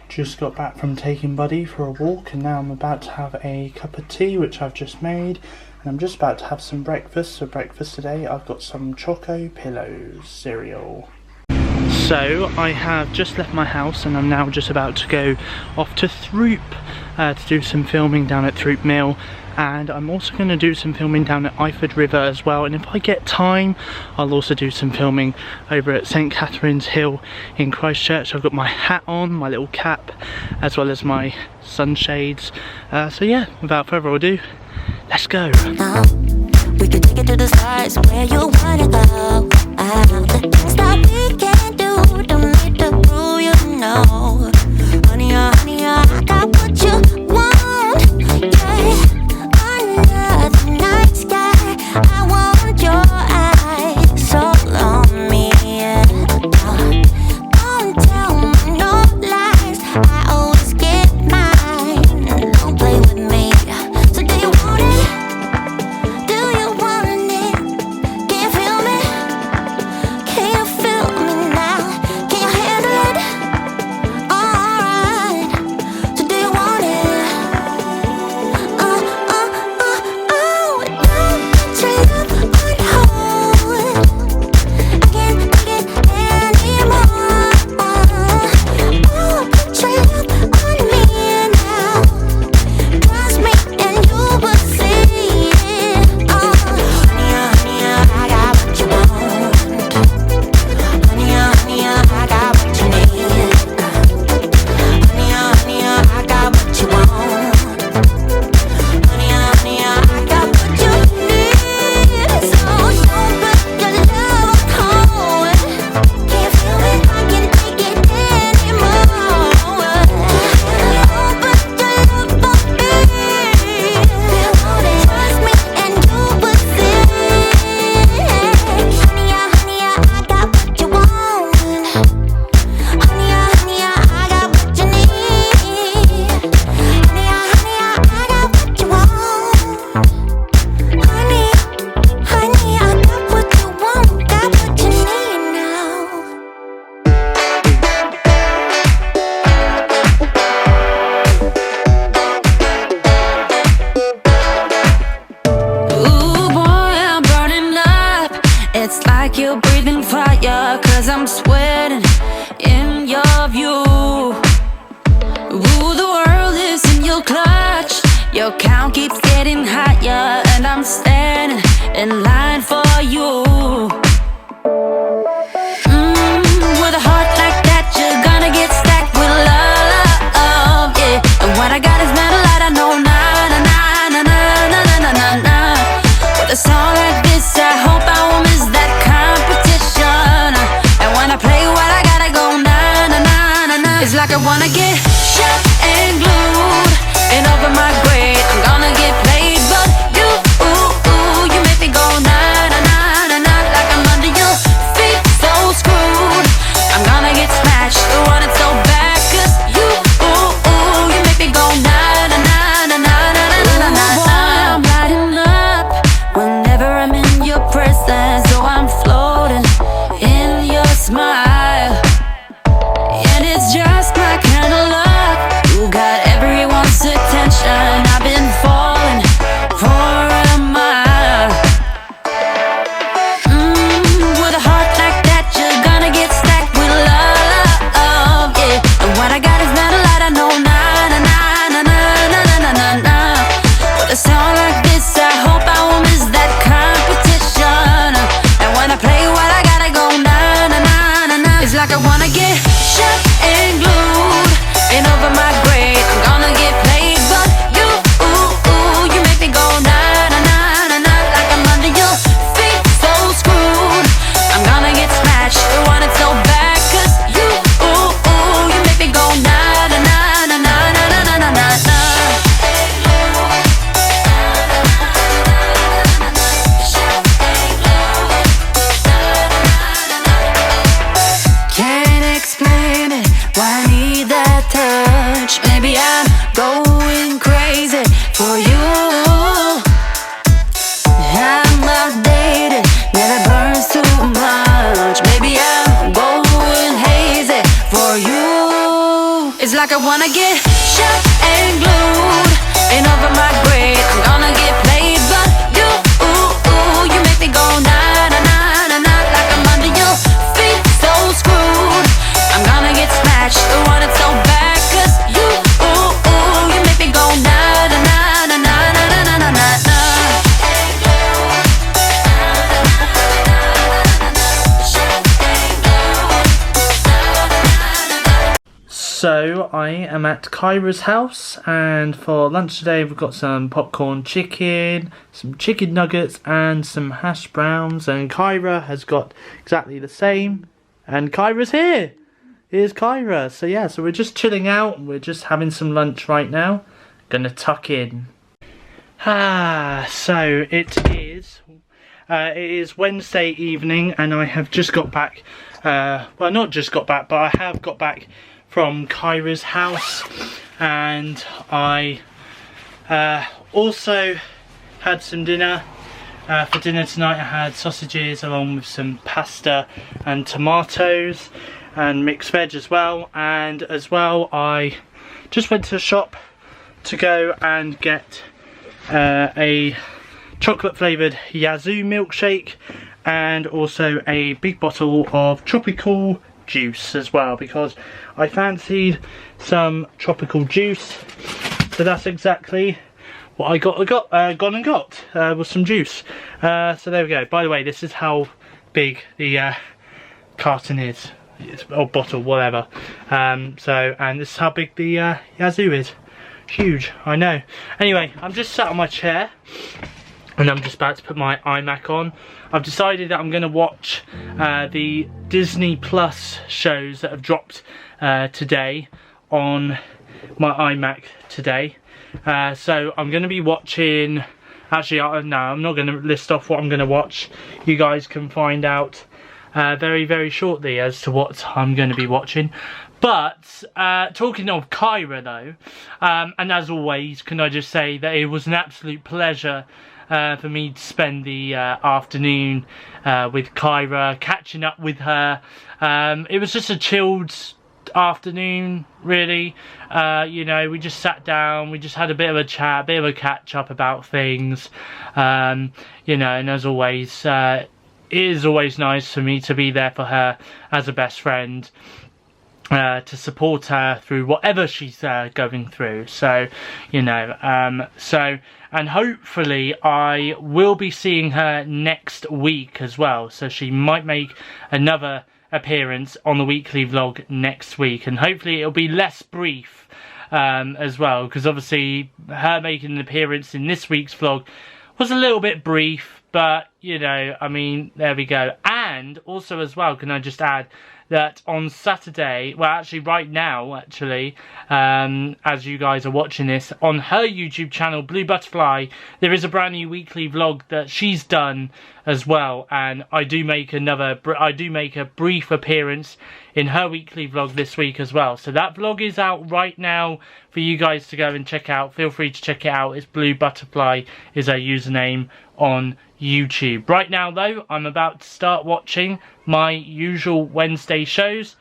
Just got back from taking Buddy for a walk, and now I'm about to have a cup of tea, which I've just made, and I'm just about to have some breakfast. So breakfast today, I've got some Choco Pillows cereal. So I have just left my house and I'm now just about to go off to Throop to do some filming down at Throop Mill, and I'm also going to do some filming down at Iford River as well, and if I get time I'll also do some filming over at St Catherine's Hill in Christchurch. I've got my hat on, my little cap, as well as my sunshades. So yeah, without further ado, let's go. We could take it to the stars where you wanna go. The things that we can do, don't need to prove you know. Honey, I got what you want. Yeah, under the night sky, I want your eyes so on me. Yeah. Don't tell me no lies, I always get mine. Don't play with me. So do you want it? Do you want it? Can you feel me? Can you 'cause I'm sweating in your view. Ooh, the world is in your clutch. Your count keeps getting higher, and I'm standing in line for you. With a heart like that, you're gonna get stacked with love, yeah. And what I got is not a lot, I know, nah, nah, nah, nah, nah, nah, nah, nah, nah. With a song like this, I hope I won't miss that competition. And when I play what I gotta go, nah, nah, nah, nah, nah. It's like I wanna get shot and glued and over my grave. I'm gonna get played, but you, you make me go, nah, nah, nah, nah, nah. Like I'm under your feet, so screwed. I'm gonna get smashed, I want it so bad, 'cause you make me go, nah, nah, nah, nah, nah, nah, nah, nah, nah, nah. I'm lighting up whenever I'm in your presence, so I'm floating in your smile. And it's just my kind of luck, you got everyone's attention. I've been falling for a mile. With a heart like that, you're gonna get stacked with love, yeah. And what I got is not a lot, I know, nah, nah, nah, nah, nah, nah, nah, nah, nah. With a song like this, I hope I won't miss that competition. And when I play what I gotta go, nah, nah, nah, nah, nah. It's like I wanna get shot and glued and over my grave. I'm gonna get played, but you make me go, nah, nah, nah, nah, nah. Like I'm under your feet, so screwed. I'm gonna get smashed, I want it so bad, 'cause you make me go, nah, nah, nah, nah, nah, nah, nah, nah, nah, nah. Can't explain it, why I need that touch. Maybe I'm going crazy for you. I'm outdated, never burns too much. Maybe I'm going hazy for you. It's like I wanna get shot and glued and over my grave. I'm gonna get played, but you make me go, nah, nah, nah, nah, nah. Like I'm under your feet, so screwed. I'm gonna get smashed, I want it so bad, 'cause you make me go, nah, nah, nah, nah, nah, nah, nah, nah, nah, nah. So I am at Kyra's house, and for lunch today we've got some popcorn chicken, some chicken nuggets and some hash browns, and Kyra has got exactly the same, and Kyra's here. Here's Kyra. So yeah, so we're just chilling out, we're just having some lunch right now, gonna tuck in. So it is Wednesday evening, and I have just got back, well, not just got back, but I have got back from Kyra's house, and I also had some dinner. For dinner tonight I had sausages along with some pasta and tomatoes and mixed veg as well, and as well I just went to the shop to go and get a chocolate flavoured Yazoo milkshake and also a big bottle of tropical juice as well, because I fancied some tropical juice. So that's exactly what I gone and got was some juice. So there we go. By the way, this is how big the carton is, or bottle, whatever. And this is how big the Yazoo is. Huge, I know. Anyway, I'm just sat on my chair and I'm just about to put my iMac on. I've decided that I'm going to watch the Disney Plus shows that have dropped today on my iMac today. So I'm going to be watching, actually no, I'm not going to list off what I'm going to watch. You guys can find out very, very shortly as to what I'm going to be watching. But talking of Kyra though, and as always, can I just say that it was an absolute pleasure for me to spend the afternoon with Kyra, catching up with her. It was just a chilled afternoon, really. You know, we just sat down, we just had a bit of a chat, a bit of a catch up about things. You know, and as always, it is always nice for me to be there for her as a best friend, to support her through whatever she's going through. So, you know, and hopefully I will be seeing her next week as well. So she might make another appearance on the weekly vlog next week, and hopefully it'll be less brief as well, because obviously her making an appearance in this week's vlog was a little bit brief, but you know, I mean, there we go. And also as well, can I just add that on Saturday, well actually right now actually, as you guys are watching this, on her YouTube channel Blue Butterfly, there is a brand new weekly vlog that she's done as well, and I do make a brief appearance in her weekly vlog this week as well. So that vlog is out right now for you guys to go and check out. Feel free to check it out. It's Blue Butterfly is her username on YouTube. Right now though, I'm about to start watching my usual Wednesday shows.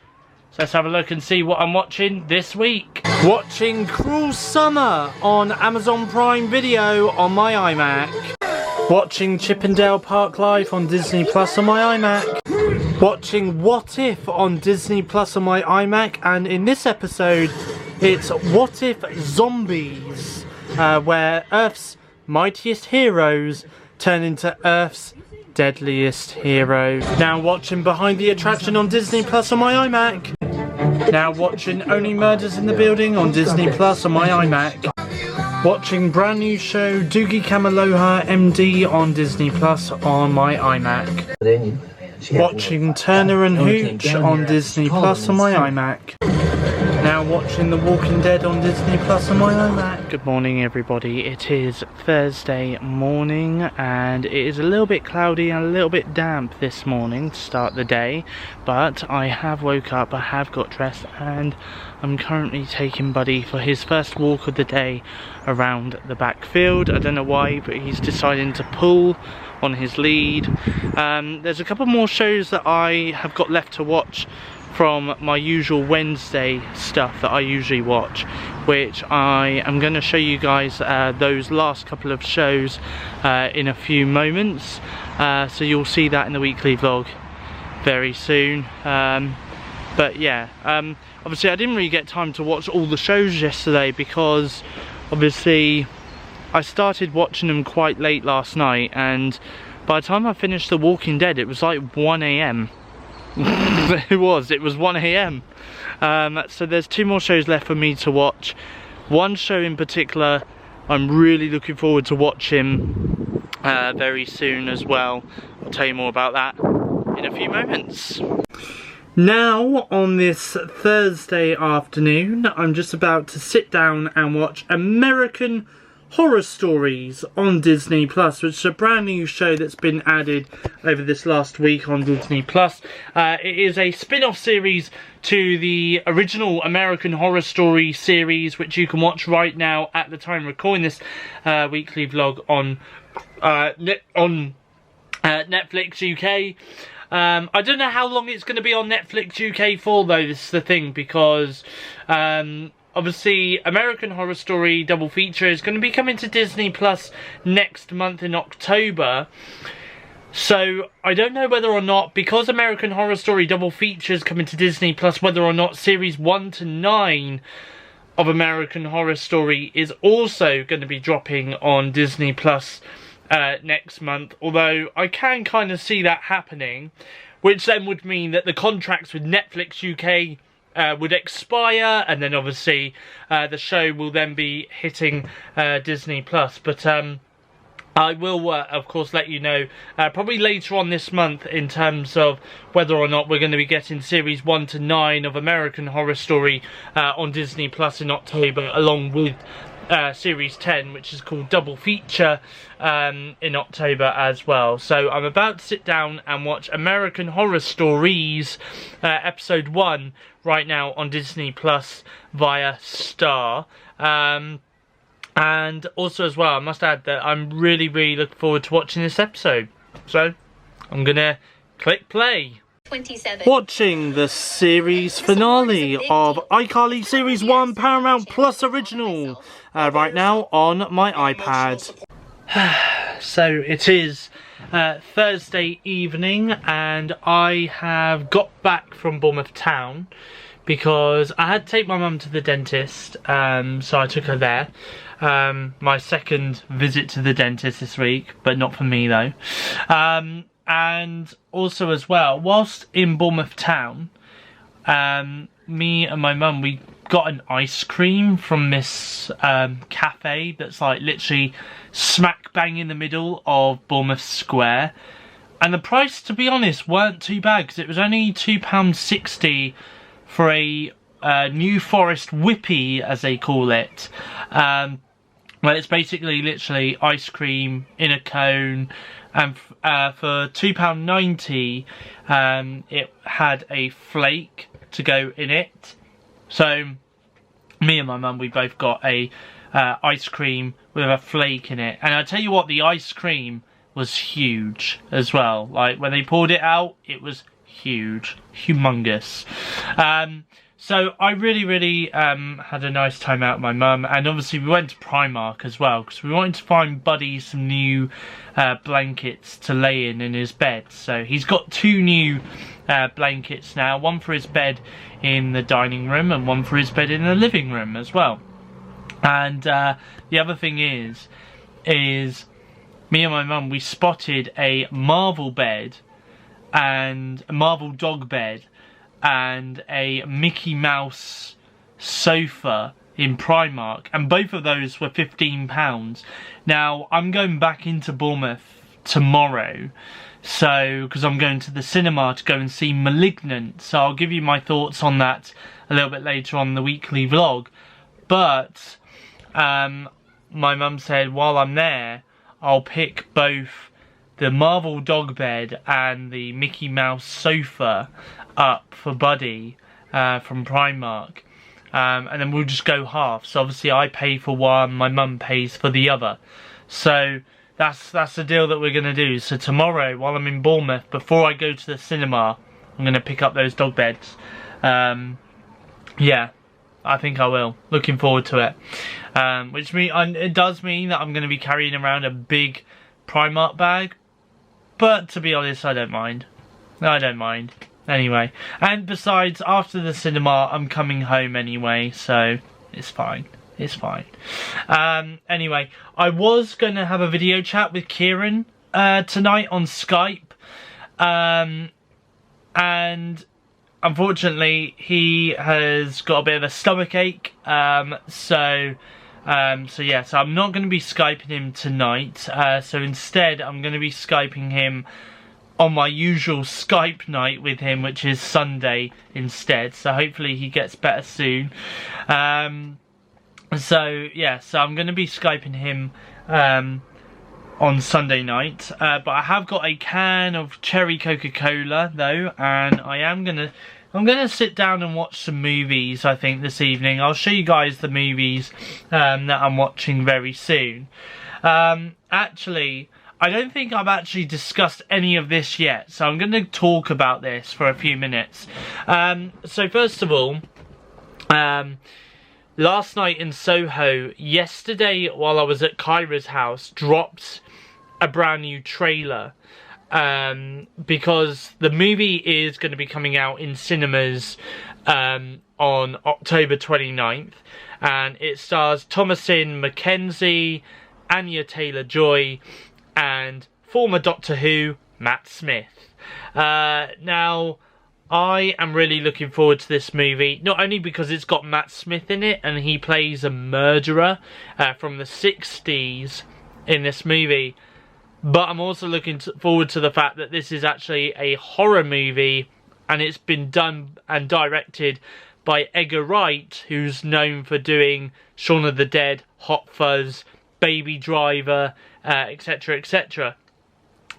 So let's have a look and see what I'm watching this week. Watching Cruel Summer on Amazon Prime Video on my iMac. Watching Chippendale Park Life on Disney Plus on my iMac. Watching What If on Disney Plus on my iMac, and in this episode it's What If Zombies, where Earth's mightiest heroes turn into Earth's deadliest hero. Now watching Behind the Attraction on Disney Plus on my iMac. Now watching Only Murders in the Building on Disney Plus on my iMac. Watching brand new show Doogie Kamealoha MD on Disney Plus on my iMac. Watching Turner and Hooch on Disney Plus on my iMac. Now watching The Walking Dead on Disney Plus on my iMac. Good morning everybody, it is Thursday morning and it is a little bit cloudy and a little bit damp this morning to start the day, but I have woke up, I have got dressed, and I'm currently taking Buddy for his first walk of the day around the back field. I don't know why, but he's deciding to pull on his lead. There's a couple more shows that I have got left to watch from my usual Wednesday stuff that I usually watch, which I am going to show you guys those last couple of shows in a few moments, so you'll see that in the weekly vlog very soon. But yeah, obviously I didn't really get time to watch all the shows yesterday because obviously I started watching them quite late last night, and by the time I finished The Walking Dead it was like 1 AM. It was 1 AM. So there's 2 more shows left for me to watch. One show in particular I'm really looking forward to watching very soon as well. I'll tell you more about that in a few moments. Now on this Thursday afternoon I'm just about to sit down and watch American Horror Stories on Disney Plus, which is a brand new show that's been added over this last week on Disney Plus. It is a spin-off series to the original American Horror Story series, which you can watch right now at the time of recording this weekly vlog on Netflix UK. I don't know how long it's going to be on Netflix UK for though, this is the thing, because obviously American Horror Story double feature is going to be coming to Disney Plus next month in October. So I don't know whether or not, because American Horror Story double feature is coming to Disney Plus, whether or not series 1 to 9 of American Horror Story is also going to be dropping on Disney Plus next month. Although I can kind of see that happening, which then would mean that the contracts with Netflix UK would expire, and then obviously the show will then be hitting Disney Plus. But I will of course let you know probably later on this month in terms of whether or not we're going to be getting series 1 to 9 of American Horror Story on Disney Plus in October, along with series 10, which is called Double Feature, in October as well. So I'm about to sit down and watch American Horror Stories episode 1 right now on Disney Plus via Star. And also as well, I must add that I'm really looking forward to watching this episode. So I'm gonna click play. 27. Watching the series finale of iCarly Series 1 Paramount Plus Original right now on my iPad. So it is Thursday evening, and I have got back from Bournemouth town because I had to take my mum to the dentist, so I took her there. My second visit to the dentist this week, but not for me though. And also as well, whilst in Bournemouth town, me and my mum, we got an ice cream from this cafe that's like literally smack bang in the middle of Bournemouth Square, and the price, to be honest, weren't too bad because it was only £2.60 for a New Forest Whippy, as they call it. Well, it's basically literally ice cream in a cone, and for £2.90 it had a flake to go in it. So me and my mum, we both got a ice cream with a flake in it, and I tell you what, the ice cream was huge as well. Like when they poured it out, it was huge, humongous. So I really had a nice time out with my mum, and obviously we went to Primark as well because we wanted to find Buddy some new blankets to lay in his bed. So he's got 2 new blankets now, one for his bed in the dining room and one for his bed in the living room as well. And the other thing is me and my mum, we spotted a Marvel bed and a Marvel dog bed and a Mickey Mouse sofa in Primark, and both of those were £15. Now I'm going back into Bournemouth tomorrow, so because I'm going to the cinema to go and see Malignant, so I'll give you my thoughts on that a little bit later on the weekly vlog. But my mum said while I'm there I'll pick both the Marvel dog bed and the Mickey Mouse sofa up for Buddy from Primark, and then we'll just go half. So obviously I pay for one, my mum pays for the other. So that's the deal that we're gonna do. So tomorrow, while I'm in Bournemouth, before I go to the cinema, I'm gonna pick up those dog beds. Yeah, I think I will. Looking forward to it. Which it does mean that I'm gonna be carrying around a big Primark bag, but to be honest, I don't mind. I don't mind. Anyway, and besides, after the cinema, I'm coming home anyway, so it's fine. It's fine. Anyway, I was going to have a video chat with Kieran tonight on Skype, and unfortunately, he has got a bit of a stomach ache, so yeah, so I'm not going to be Skyping him tonight, so instead I'm going to be Skyping him on my usual Skype night with him, which is Sunday instead, so hopefully he gets better soon. So yeah, so I'm going to be Skyping him on Sunday night, but I have got a can of cherry Coca-Cola though, and I'm gonna sit down and watch some movies, I think, this evening. I'll show you guys the movies that I'm watching very soon. Actually, I don't think I've actually discussed any of this yet, so I'm going to talk about this for a few minutes. So first of all, last night in Soho, yesterday while I was at Kyra's house, dropped a brand new trailer. Because the movie is going to be coming out in cinemas on October 29th, and it stars Thomasin McKenzie, Anya Taylor-Joy, and former Doctor Who Matt Smith. Now, I am really looking forward to this movie, not only because it's got Matt Smith in it and he plays a murderer from the 60s in this movie, but I'm also looking forward to the fact that this is actually a horror movie, and it's been done and directed by Edgar Wright, who's known for doing Shaun of the Dead, Hot Fuzz, Baby Driver, etc, etc.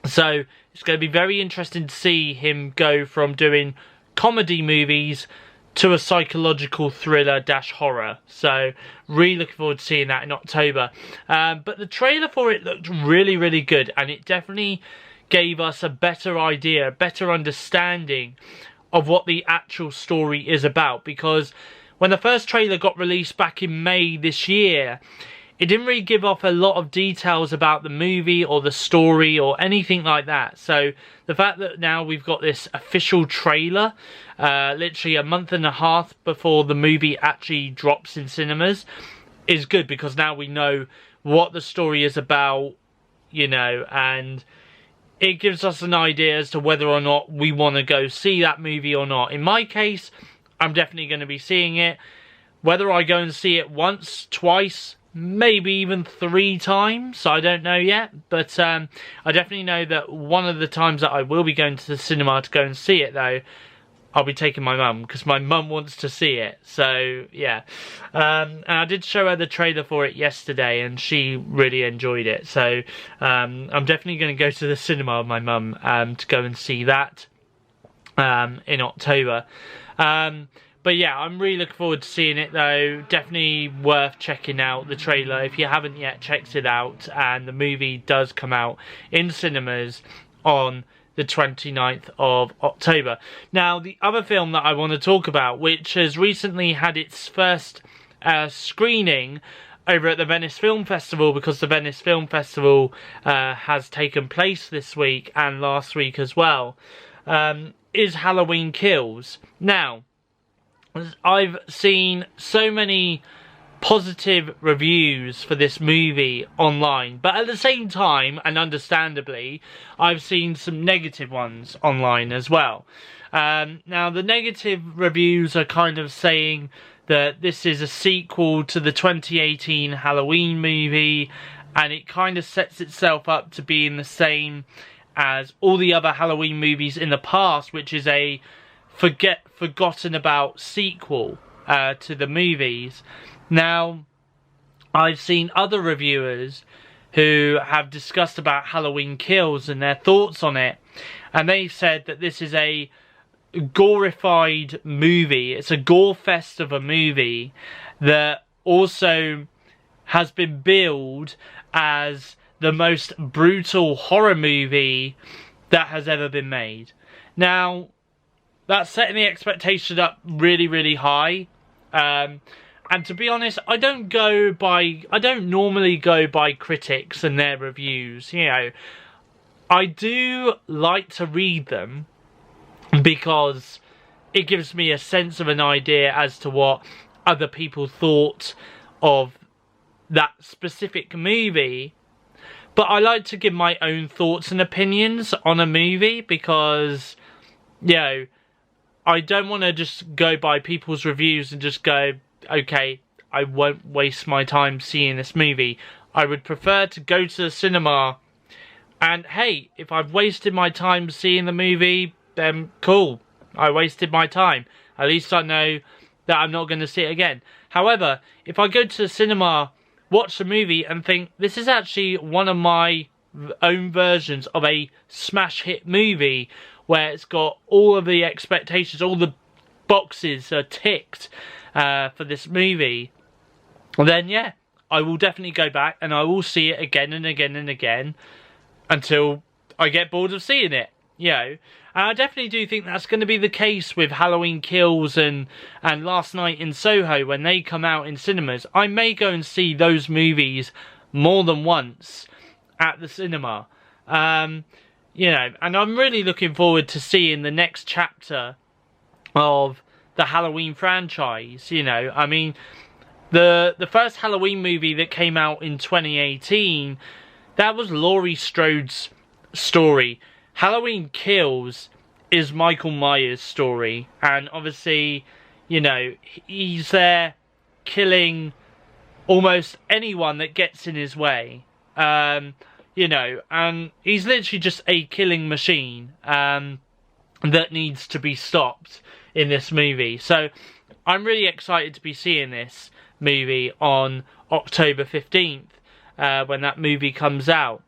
So it's going to be very interesting to see him go from doing comedy movies to a psychological thriller / horror. So really looking forward to seeing that in October. But the trailer for it looked really good, and it definitely gave us a better idea, a better understanding of what the actual story is about. Because when the first trailer got released back in May this year, it didn't really give off a lot of details about the movie or the story or anything like that. So the fact that now we've got this official trailer, literally a month and a half before the movie actually drops in cinemas, is good, because now we know what the story is about, you know, and it gives us an idea as to whether or not we want to go see that movie or not. In my case, I'm definitely going to be seeing it. Whether I go and see it once, twice, maybe even 3 times, I don't know yet. But I definitely know that one of the times that I will be going to the cinema to go and see it, though, I'll be taking my mum, because my mum wants to see it. So, yeah. And I did show her the trailer for it yesterday, and she really enjoyed it. So, I'm definitely going to go to the cinema with my mum to go and see that in October. But yeah, I'm really looking forward to seeing it, though. Definitely worth checking out the trailer if you haven't yet checked it out. And the movie does come out in cinemas on the 29th of October. Now, the other film that I want to talk about, which has recently had its first screening over at the Venice Film Festival, because the Venice Film Festival has taken place this week and last week as well, is Halloween Kills. Now, I've seen so many positive reviews for this movie online, but at the same time, and understandably, I've seen some negative ones online as well. Now, the negative reviews are kind of saying that this is a sequel to the 2018 Halloween movie, and it kind of sets itself up to being the same as all the other Halloween movies in the past, which is a forgotten about sequel to the movies. Now, I've seen other reviewers who have discussed about Halloween Kills and their thoughts on it, and they said that this is a gorified movie. It's a gore fest of a movie that also has been billed as the most brutal horror movie that has ever been made. Now, that's setting the expectation up really, really high. And to be honest, I don't normally go by critics and their reviews. You know, I do like to read them because it gives me a sense of an idea as to what other people thought of that specific movie. But I like to give my own thoughts and opinions on a movie because, you know, I don't want to just go by people's reviews and just go, okay, I won't waste my time seeing this movie. I would prefer to go to the cinema and, hey, if I've wasted my time seeing the movie, then cool, I wasted my time. At least I know that I'm not going to see it again. However, if I go to the cinema, watch the movie and think, this is actually one of my own versions of a smash hit movie, where it's got all of the expectations, all the boxes are ticked for this movie, then yeah, I will definitely go back and I will see it again and again and again until I get bored of seeing it, you know. And I definitely do think that's going to be the case with Halloween Kills and Last Night in Soho when they come out in cinemas. I may go and see those movies more than once at the cinema. You know, and I'm really looking forward to seeing the next chapter of the Halloween franchise. You know, I mean, the first Halloween movie that came out in 2018, that was Laurie Strode's story. Halloween Kills is Michael Myers' story, and obviously, you know, he's there killing almost anyone that gets in his way. You know, and he's literally just a killing machine that needs to be stopped in this movie. So I'm really excited to be seeing this movie on October 15th when that movie comes out.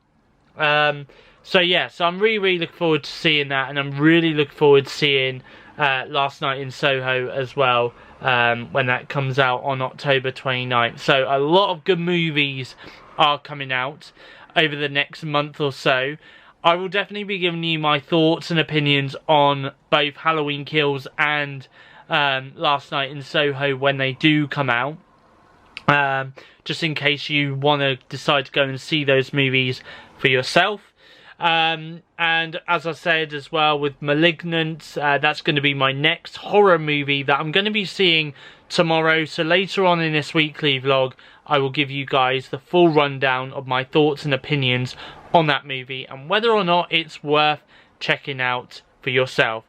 So yeah, so I'm really looking forward to seeing that, and I'm really looking forward to seeing Last Night in Soho as well when that comes out on October 29th. So a lot of good movies are coming out over the next month or so. I will definitely be giving you my thoughts and opinions on both Halloween Kills and Last Night in Soho when they do come out. just in case you want to decide to go and see those movies for yourself. And as I said as well, with Malignant, that's going to be my next horror movie that I'm going to be seeing tomorrow. So later on in this weekly vlog, I will give you guys the full rundown of my thoughts and opinions on that movie and whether or not it's worth checking out for yourself.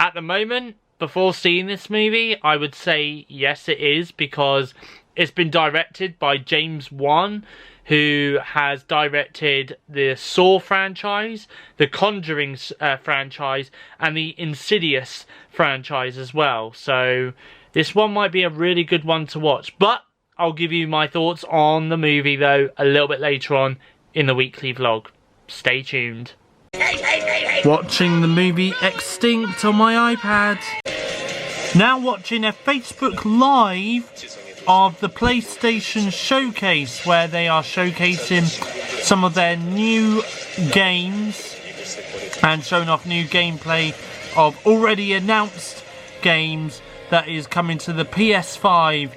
At the moment, before seeing this movie, I would say yes, it is, because it's been directed by James Wan, who has directed the Saw franchise, the Conjuring franchise, and the Insidious franchise as well. So this one might be a really good one to watch. But I'll give you my thoughts on the movie, though, a little bit later on in the weekly vlog. Stay tuned. Watching the movie Extinct on my iPad. Now watching a Facebook Live of the PlayStation Showcase, where they are showcasing some of their new games and showing off new gameplay of already announced games that is coming to the PS5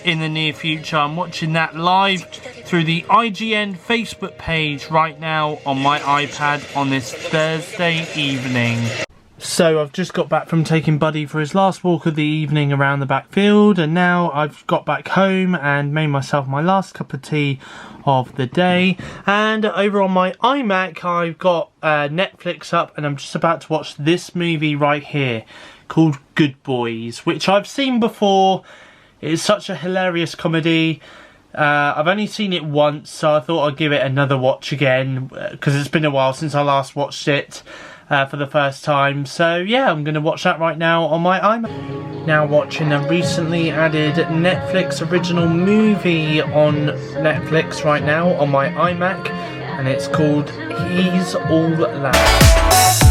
in the near future. I'm watching that live through the IGN Facebook page right now on my iPad on this Thursday evening. So I've just got back from taking Buddy for his last walk of the evening around the backfield, and now I've got back home and made myself my last cup of tea of the day. And over on my iMac, I've got Netflix up, and I'm just about to watch this movie right here called Good Boys, which I've seen before. It's such a hilarious comedy. I've only seen it once, so I thought I'd give it another watch again, because it's been a while since I last watched it for the first time. So yeah, I'm going to watch that right now on my iMac. Now watching a recently added Netflix original movie on Netflix right now on my iMac, and it's called He's All That.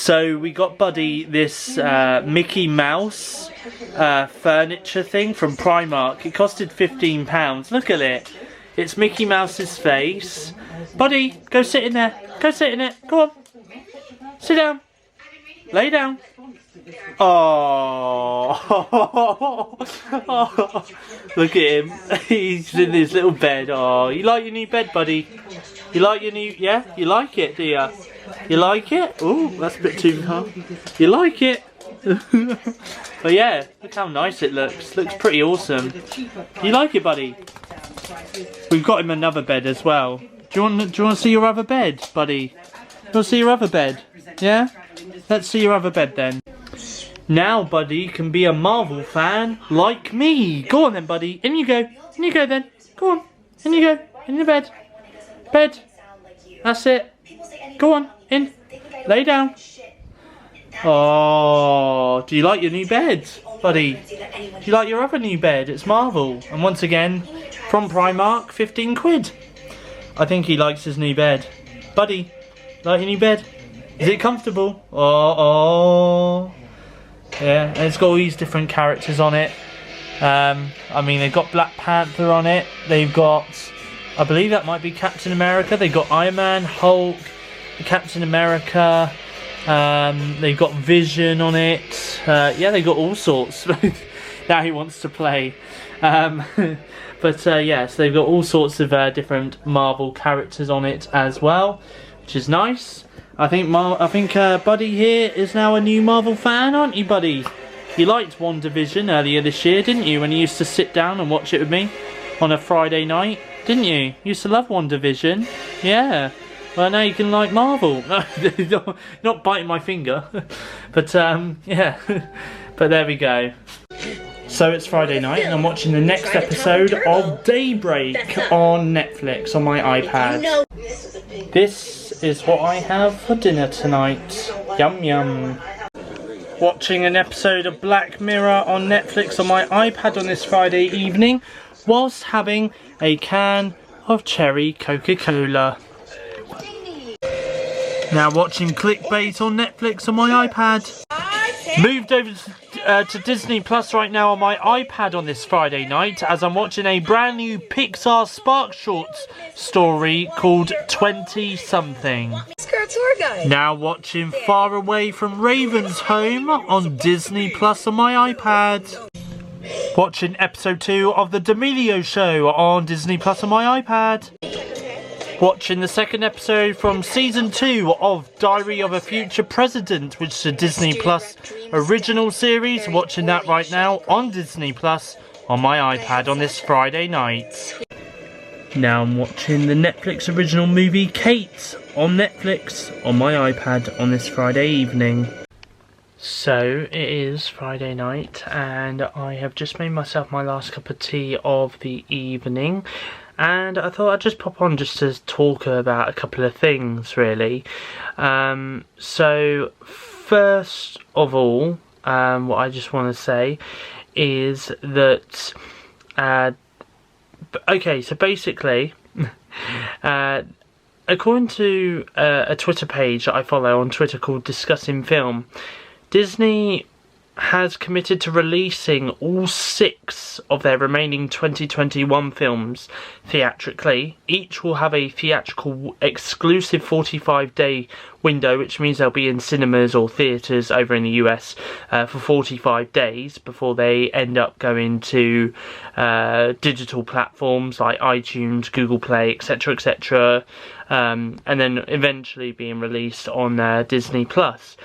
So we got Buddy this Mickey Mouse furniture thing from Primark. It costed £15. Look at it. It's Mickey Mouse's face. Buddy, go sit in there. Go sit in it. Go on. Sit down. Lay down. Oh. Look at him. He's in his little bed. Oh, you like your new bed, Buddy? You like your new... Yeah? You like it, do you? You like it? Oh, that's a bit too hard. You like it? But yeah, look how nice it looks. Looks pretty awesome. You like it, Buddy? We've got him another bed as well. Do you want to see your other bed, Buddy? You want to see your other bed? Yeah? Let's see your other bed then. Now Buddy can be a Marvel fan like me. Go on then, Buddy. In you go. In you go then. Go on. In you go. In the bed. Bed. That's it. Go on. In. Lay down. Oh, do you like your new bed, Buddy? Do you like your other new bed? It's Marvel. And once again, from Primark, 15 quid. I think he likes his new bed. Buddy, like your new bed? Is it comfortable? Oh. Yeah, and it's got all these different characters on it. I mean, they've got Black Panther on it. They've got, I believe that might be Captain America. They've got Iron Man, Hulk, Captain America. They've got Vision on it. Yeah, they've got all sorts. Now he wants to play. But yeah, so they've got all sorts of different Marvel characters on it as well, which is nice. I think Buddy here is now a new Marvel fan, aren't you, Buddy? You liked WandaVision earlier this year, didn't you? When you used to sit down and watch it with me on a Friday night, didn't you? You used to love WandaVision. Yeah. Well, now you can like Marvel. No, not biting my finger. But yeah. But there we go. So it's Friday night and I'm watching the next episode of Daybreak on Netflix on my iPad. This is what I have for dinner tonight. Yum yum. Watching an episode of Black Mirror on Netflix on my iPad on this Friday evening whilst having a can of cherry Coca-Cola. Now watching Clickbait on Netflix on my iPad. Moved over to Disney Plus right now on my iPad on this Friday night as I'm watching a brand new Pixar Spark Shorts story called 20 Something. Now watching Far Away from Raven's Home on Disney Plus on my iPad. Watching episode 2 of The D'Amelio Show on Disney Plus on my iPad. Watching the second episode from season 2 of Diary of a Future President, which is a Disney Plus original series. Watching that right now on Disney Plus on my iPad on this Friday night. Now I'm watching the Netflix original movie Kate on Netflix on my iPad on this Friday evening. So it is Friday night and I have just made myself my last cup of tea of the evening. And I thought I'd just pop on just to talk about a couple of things, really. So, first of all, what I just want to say is that... okay, so basically, according to a Twitter page that I follow on Twitter called Discussing Film, Disney has committed to releasing all 6 of their remaining 2021 films theatrically. Each will have a theatrical exclusive 45-day window, which means they'll be in cinemas or theatres over in the US for 45 days before they end up going to digital platforms like iTunes, Google Play, etc, etc, and then eventually being released on Disney Plus.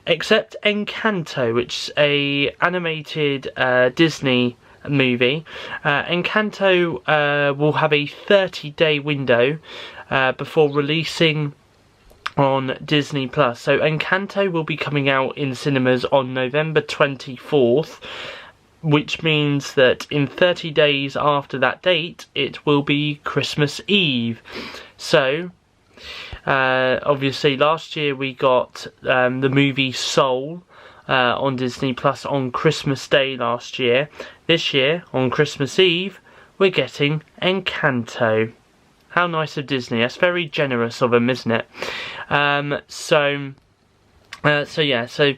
Except Encanto, which is a animated Disney movie. Encanto will have a 30-day window before releasing on Disney Plus. So Encanto will be coming out in cinemas on November 24th, which means that in 30 days after that date, it will be Christmas Eve. So... obviously last year we got the movie Soul on Disney Plus on Christmas Day last year. This year, on Christmas Eve, we're getting Encanto. How nice of Disney. That's very generous of them, isn't it? So So yeah, so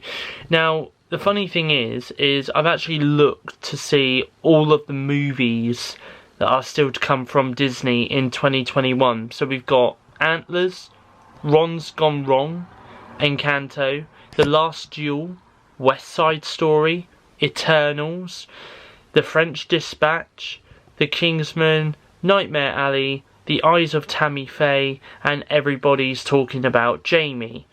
now the funny thing is I've actually looked to see all of the movies that are still to come from Disney in 2021. So we've got Antlers, Ron's Gone Wrong, Encanto, The Last Duel, West Side Story, Eternals, The French Dispatch, The Kingsman, Nightmare Alley, The Eyes of Tammy Faye, and Everybody's Talking About Jamie.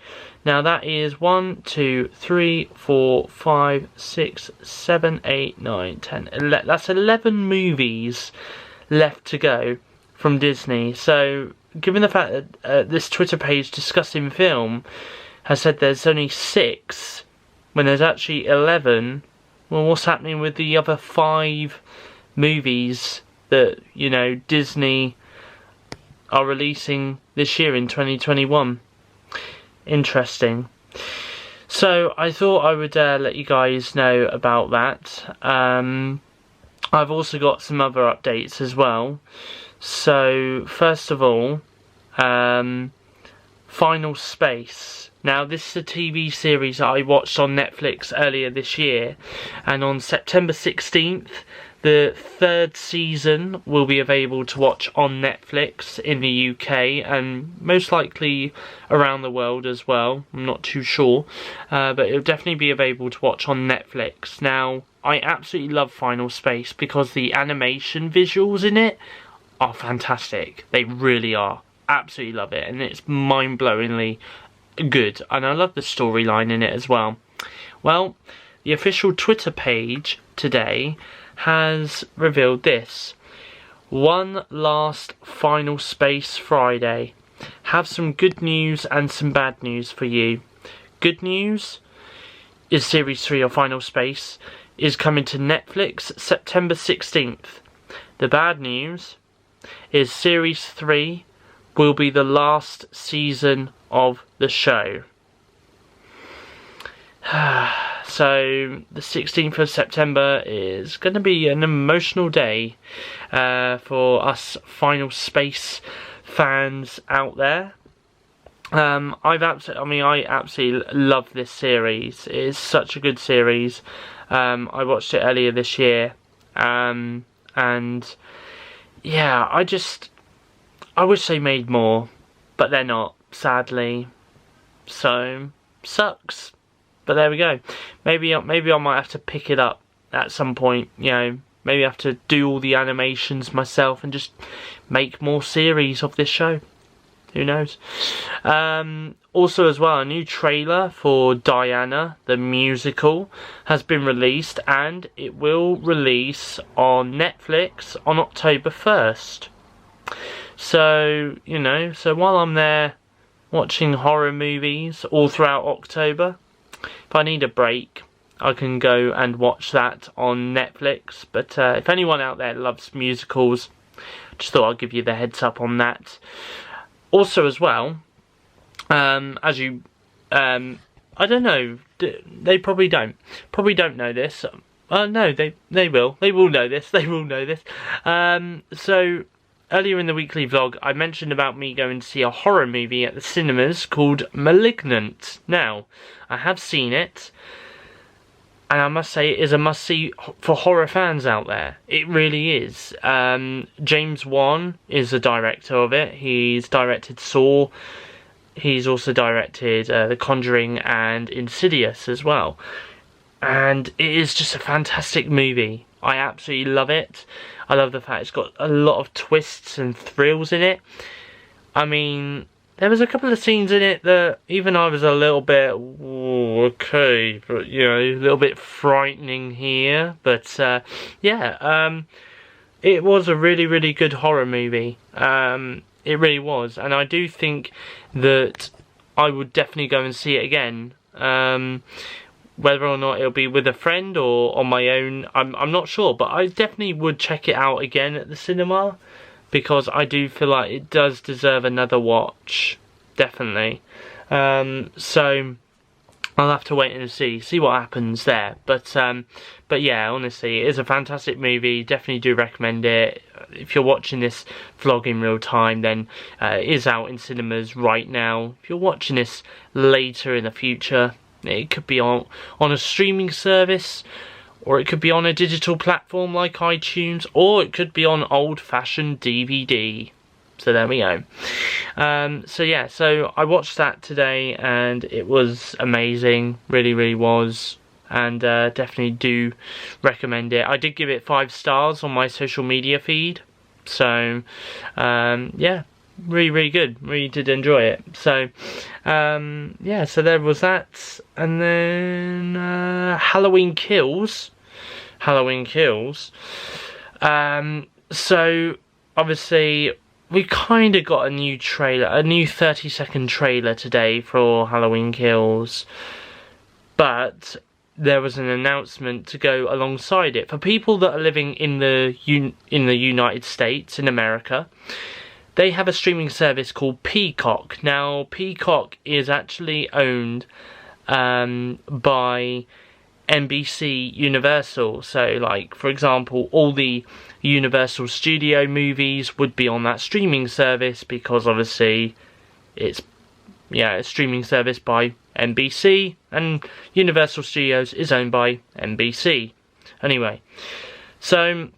Now that is 1, 2, 3, 4, 5, 6, 7, 8, 9, 10, 11. That's 11 movies left to go from Disney. So, given the fact that this Twitter page discussing film has said there's only 6, when there's actually 11, well, what's happening with the other 5 movies that, you know, Disney are releasing this year in 2021? Interesting. So I thought I would let you guys know about that. I've also got some other updates as well. So first of all, Final Space. Now this is a TV series that I watched on Netflix earlier this year, and on September 16th the 3rd season will be available to watch on Netflix in the UK and most likely around the world as well. I'm not too sure, but it'll definitely be available to watch on Netflix. Now, I absolutely love Final Space because the animation visuals in it are fantastic. They really are. Absolutely love it, and it's mind-blowingly good, and I love the storyline in it as well. Well, the official Twitter page today has revealed this. One last Final Space Friday. Have some good news and some bad news for you. Good news is Series 3 of Final Space is coming to Netflix September 16th. The bad news is Series 3 will be the last season of the show. So the 16th of September is going to be an emotional day for us Final Space fans out there. I absolutely love this series. It is such a good series. I watched it earlier this year, and yeah, I wish they made more, but they're not, sadly. So sucks. But there we go. Maybe I might have to pick it up at some point. You know, maybe I have to do all the animations myself and just make more series of this show. Who knows? Also, as well, a new trailer for Diana the musical has been released, and it will release on Netflix on October 1st. So, you know, so while I'm there watching horror movies all throughout October, if I need a break, I can go and watch that on Netflix. But if anyone out there loves musicals, just thought I'd give you the heads up on that. Also, as well, as you, I don't know, they probably don't know this. No, they will know this. They will know this. So earlier in the weekly vlog, I mentioned about me going to see a horror movie at the cinemas called Malignant. Now, I have seen it, and I must say it is a must-see for horror fans out there. It really is. James Wan is the director of it. He's directed Saw. He's also directed The Conjuring and Insidious as well. And it is just a fantastic movie. I absolutely love it. I love the fact it's got a lot of twists and thrills in it. I mean, there was a couple of scenes in it that even I was a little bit, okay, but you know, a little bit frightening here. But yeah, it was a really, really good horror movie. It really was, and I do think that I would definitely go and see it again. Whether or not it'll be with a friend or on my own, I'm not sure, but I definitely would check it out again at the cinema, because I do feel like it does deserve another watch, definitely. So I'll have to wait and see what happens there. But yeah, honestly, it is a fantastic movie. Definitely do recommend it. If you're watching this vlog in real time, then it is out in cinemas right now. If you're watching this later in the future, It could be on a streaming service, or it could be on a digital platform like iTunes, or it could be on old-fashioned DVD. So there we go. So yeah, so I watched that today and it was amazing, really was, and definitely do recommend it. I did give it 5 stars on my social media feed, so yeah, really good, really did enjoy it. So yeah, so there was that, and then Halloween Kills. So obviously we kind of got a new trailer, a new 30-second trailer today for Halloween Kills, but there was an announcement to go alongside it for people that are living in the United States, in America. They have a streaming service called Peacock. Now, Peacock is actually owned by NBC Universal. So, like, for example, all the Universal Studio movies would be on that streaming service, because obviously it's a streaming service by NBC, and Universal Studios is owned by NBC. Anyway, so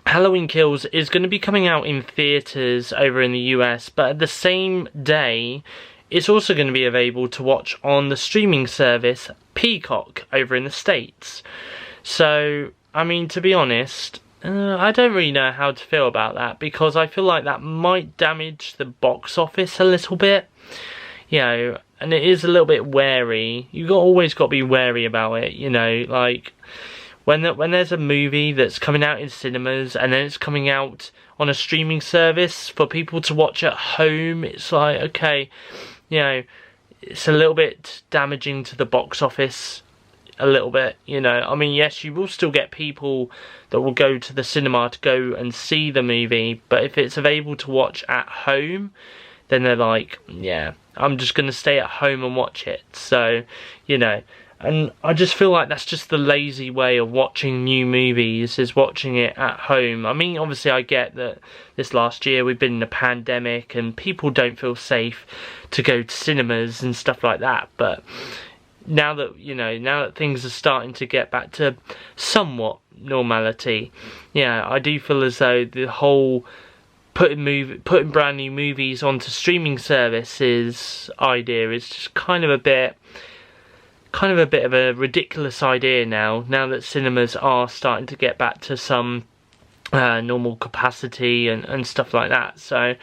Halloween Kills is going to be coming out in theatres over in the US, but at the same day it's also going to be available to watch on the streaming service Peacock over in the States. So, I mean, to be honest, I don't really know how to feel about that, because I feel like that might damage the box office a little bit, you know, and it is a little bit wary. You've always got to be wary about it, you know, like when there's a movie that's coming out in cinemas and then it's coming out on a streaming service for people to watch at home, it's like, okay, you know, it's a little bit damaging to the box office, a little bit, you know. I mean, yes, you will still get people that will go to the cinema to go and see the movie, but if it's available to watch at home, then they're like, yeah, I'm just going to stay at home and watch it. So, you know, and I just feel like that's just the lazy way of watching new movies, is watching it at home. I mean, obviously I get that this last year we've been in a pandemic and people don't feel safe to go to cinemas and stuff like that, but now that, you know, now that things are starting to get back to somewhat normality, yeah, I do feel as though the whole putting brand new movies onto streaming services idea is just kind of a bit of a ridiculous idea now that cinemas are starting to get back to some normal capacity and stuff like that. So,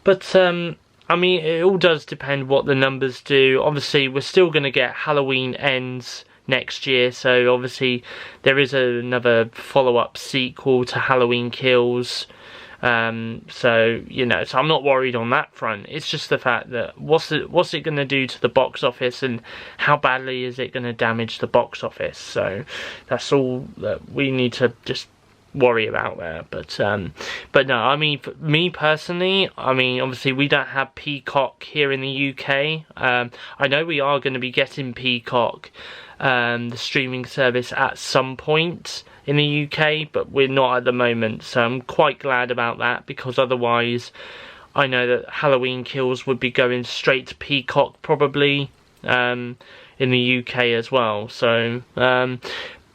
but I mean, it all does depend what the numbers do. Obviously, we're still going to get Halloween Ends next year, so obviously there is another follow-up sequel to Halloween Kills. So, you know, so I'm not worried on that front. It's just the fact that what's it going to do to the box office, and how badly is it going to damage the box office? So that's all that we need to just worry about there. But no, I mean, for me personally, I mean, obviously we don't have Peacock here in the UK. I know we are going to be getting Peacock, the streaming service, at some point in the UK, but we're not at the moment, so I'm quite glad about that, because otherwise I know that Halloween Kills would be going straight to Peacock probably in the UK as well. So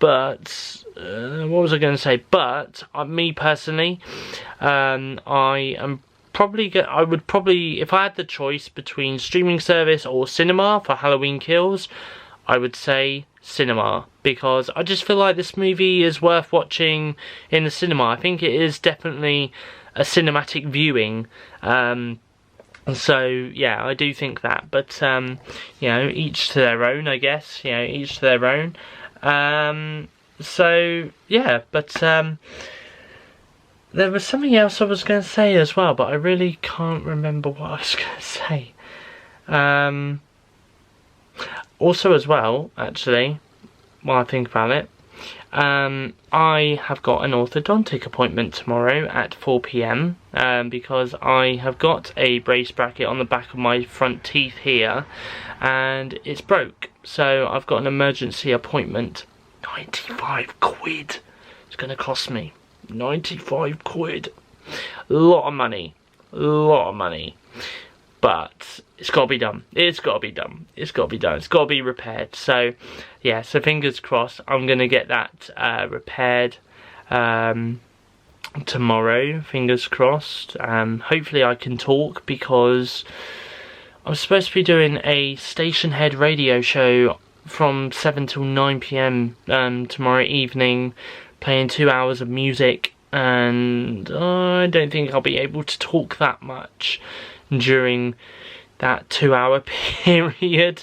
but what was I going to say? But me personally, I would probably, if I had the choice between streaming service or cinema for Halloween Kills, I would say cinema, because I just feel like this movie is worth watching in the cinema. I think it is definitely a cinematic viewing, so yeah, I do think that. But you know, each to their own, I guess. You know, each to their own. So yeah, but there was something else I was going to say as well, but I really can't remember what I was going to say. Also as well, actually, while I think about it, I have got an orthodontic appointment tomorrow at 4 PM because I have got a brace bracket on the back of my front teeth here and it's broke. So I've got an emergency appointment. 95 quid it's going to cost me. 95 quid. A lot of money. but it's got to be done. It's got to be done. It's got to be done. It's got to be repaired. So yeah, so fingers crossed. I'm gonna get that repaired tomorrow. Fingers crossed. Hopefully I can talk, because I'm supposed to be doing a station head radio show from 7 till 9 PM tomorrow evening, playing 2 hours of music, and I don't think I'll be able to talk that much during that 2-hour period.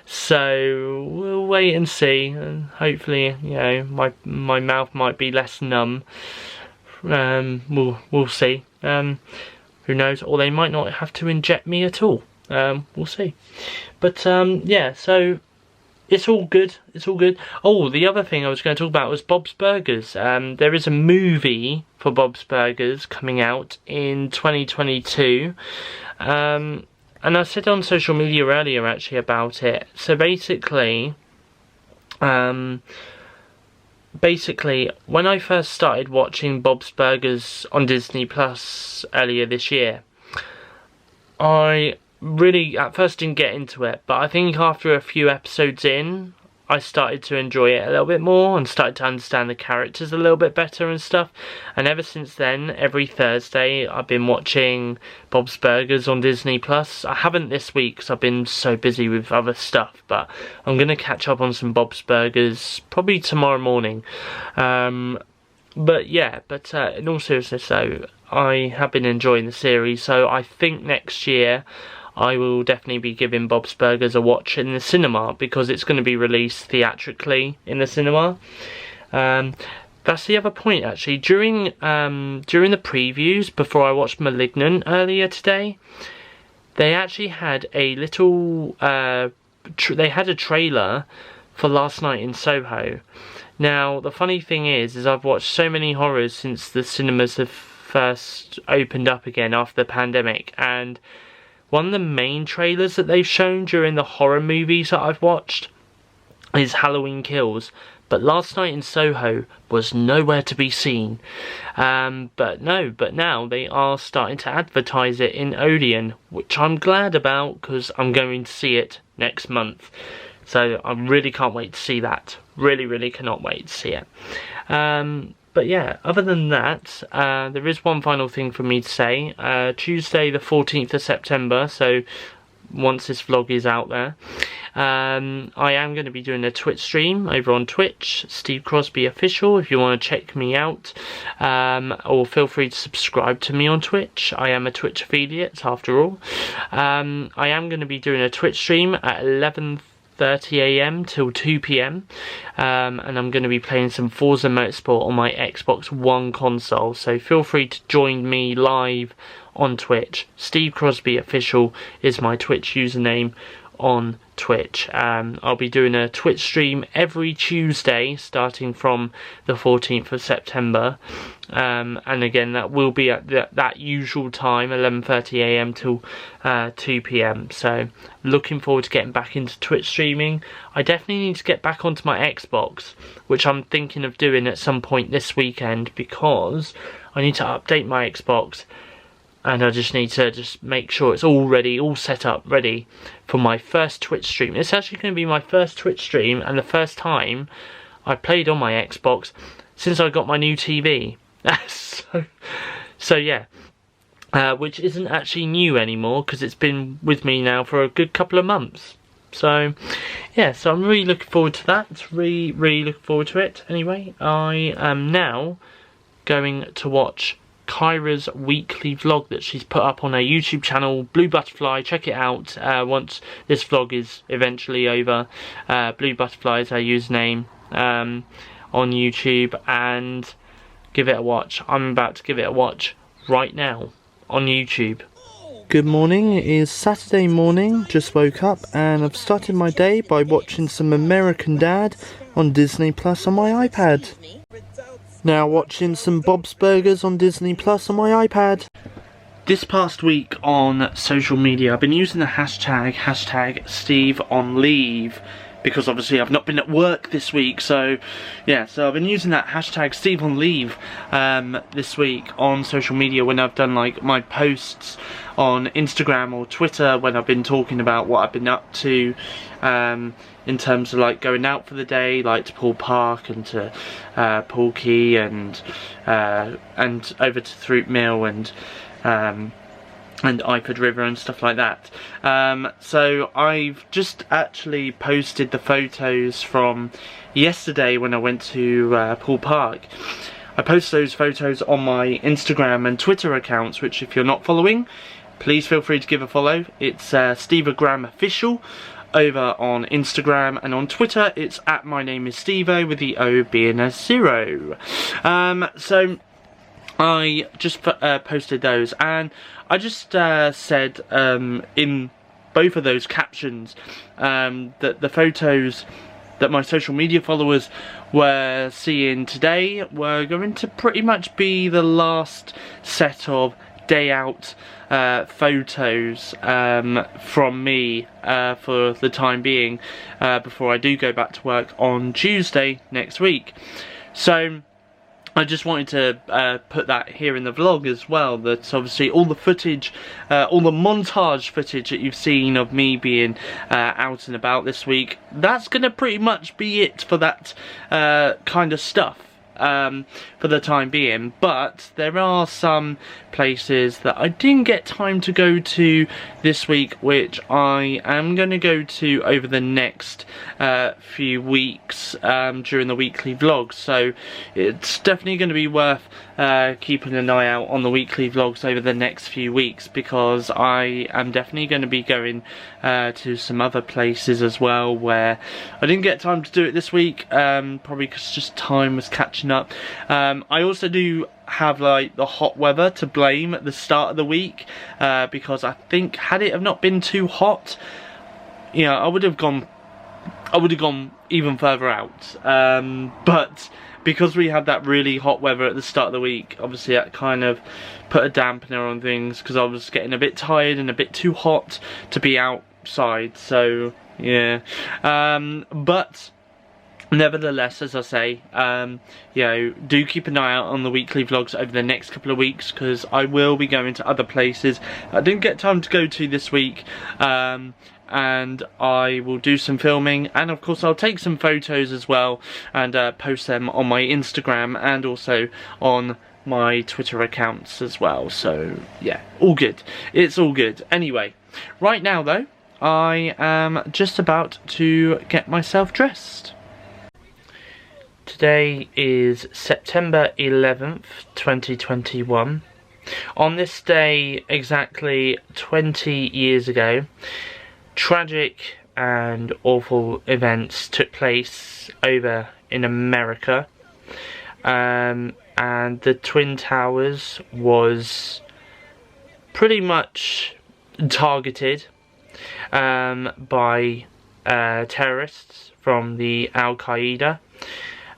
So we'll wait and see, and hopefully, you know, my mouth might be less numb. We'll see. Who knows? Or they might not have to inject me at all. We'll see. But yeah, so it's all good. It's all good. Oh, the other thing I was going to talk about was Bob's Burgers. There is a movie for Bob's Burgers coming out in 2022. And I said on social media earlier actually about it. So basically, when I first started watching Bob's Burgers on Disney Plus earlier this year, I really at first didn't get into it, but I think after a few episodes in, I started to enjoy it a little bit more and started to understand the characters a little bit better and stuff. And ever since then, every Thursday I've been watching Bob's Burgers on Disney Plus. I haven't this week because I've been so busy with other stuff, but I'm going to catch up on some Bob's Burgers probably tomorrow morning. But yeah, in all seriousness though, I have been enjoying the series, so I think next year I will definitely be giving Bob's Burgers a watch in the cinema, because it's going to be released theatrically in the cinema. That's the other point actually. During the previews, before I watched *Malignant* earlier today, they actually had a little they had a trailer for Last Night in Soho. Now the funny thing is I've watched so many horrors since the cinemas have first opened up again after the pandemic, and one of the main trailers that they've shown during the horror movies that I've watched is Halloween Kills. But Last Night in Soho was nowhere to be seen. But now they are starting to advertise it in Odeon, which I'm glad about, because I'm going to see it next month. So I really can't wait to see that. Really cannot wait to see it. But yeah, other than that, there is one final thing for me to say. Tuesday the 14th of September, so once this vlog is out there, I am going to be doing a Twitch stream over on Twitch, SteveOfficial, if you want to check me out, or feel free to subscribe to me on Twitch. I am a Twitch affiliate after all. I am going to be doing a Twitch stream at 11:30 AM till 2 PM, and I'm going to be playing some Forza Motorsport on my Xbox One console, so feel free to join me live on Twitch. SteveOfficial is my Twitch username on Twitch. I'll be doing a Twitch stream every Tuesday starting from the 14th of September, and again that will be at that usual time, 11:30 AM till 2 PM. So looking forward to getting back into Twitch streaming. I definitely need to get back onto my Xbox, which I'm thinking of doing at some point this weekend, because I need to update my Xbox, and I just need to make sure it's all ready, all set up, ready for my first Twitch stream. It's actually going to be my first Twitch stream and the first time I played on my Xbox since I got my new TV. so yeah, which isn't actually new anymore, because it's been with me now for a good couple of months. So yeah, so I'm really looking forward to that. Really looking forward to it. Anyway, I am now going to watch Kyra's weekly vlog that she's put up on her YouTube channel, Blue Butterfly. Check it out once this vlog is eventually over. Blue Butterfly is her username on YouTube, and give it a watch. I'm about to give it a watch right now on YouTube. Good morning, it is Saturday morning, just woke up, and I've started my day by watching some American Dad on Disney Plus on my iPad. Now watching some Bob's Burgers on Disney Plus on my iPad. This past week on social media, I've been using the hashtag SteveOnLeave because obviously I've not been at work this week. So yeah, so I've been using that hashtag Steve on leave this week on social media when I've done like my posts on Instagram or Twitter, when I've been talking about what I've been up to in terms of like going out for the day, like to Poole Park and to Poole Quay and over to Throop Mill and Iford River and stuff like that. So I've just actually posted the photos from yesterday when I went to Poole Park. I post those photos on my Instagram and Twitter accounts, which if you're not following, please feel free to give a follow. It's SteveOfficial over on Instagram, and on Twitter it's at my name is Stevo with the O being a 0. So I just posted those, and I just said in both of those captions that the photos that my social media followers were seeing today were going to pretty much be the last set of day out photos from me for the time being, before I do go back to work on Tuesday next week. So I just wanted to put that here in the vlog as well, that obviously all the footage, all the montage footage that you've seen of me being out and about this week, that's going to pretty much be it for that kind of stuff for the time being. But there are some places that I didn't get time to go to this week, which I am going to go to over the next few weeks during the weekly vlogs. So it's definitely going to be worth keeping an eye out on the weekly vlogs over the next few weeks, because I am definitely going to be going to some other places as well where I didn't get time to do it this week, probably because just time was catching up. I also do have like the hot weather to blame at the start of the week, because I think had it have not been too hot, you know, I would have gone even further out, but because we had that really hot weather at the start of the week, obviously that kind of put a dampener on things, because I was getting a bit tired and a bit too hot to be outside. So yeah, but nevertheless, as I say, you know, do keep an eye out on the weekly vlogs over the next couple of weeks, because I will be going to other places I didn't get time to go to this week, and I will do some filming, and of course I'll take some photos as well and post them on my Instagram and also on my Twitter accounts as well. So yeah, all good, it's all good. Anyway, right now though, I am just about to get myself dressed. Today is September 11th, 2021. On this day, exactly 20 years ago, tragic and awful events took place over in America, and the Twin Towers was pretty much targeted by terrorists from the Al-Qaeda.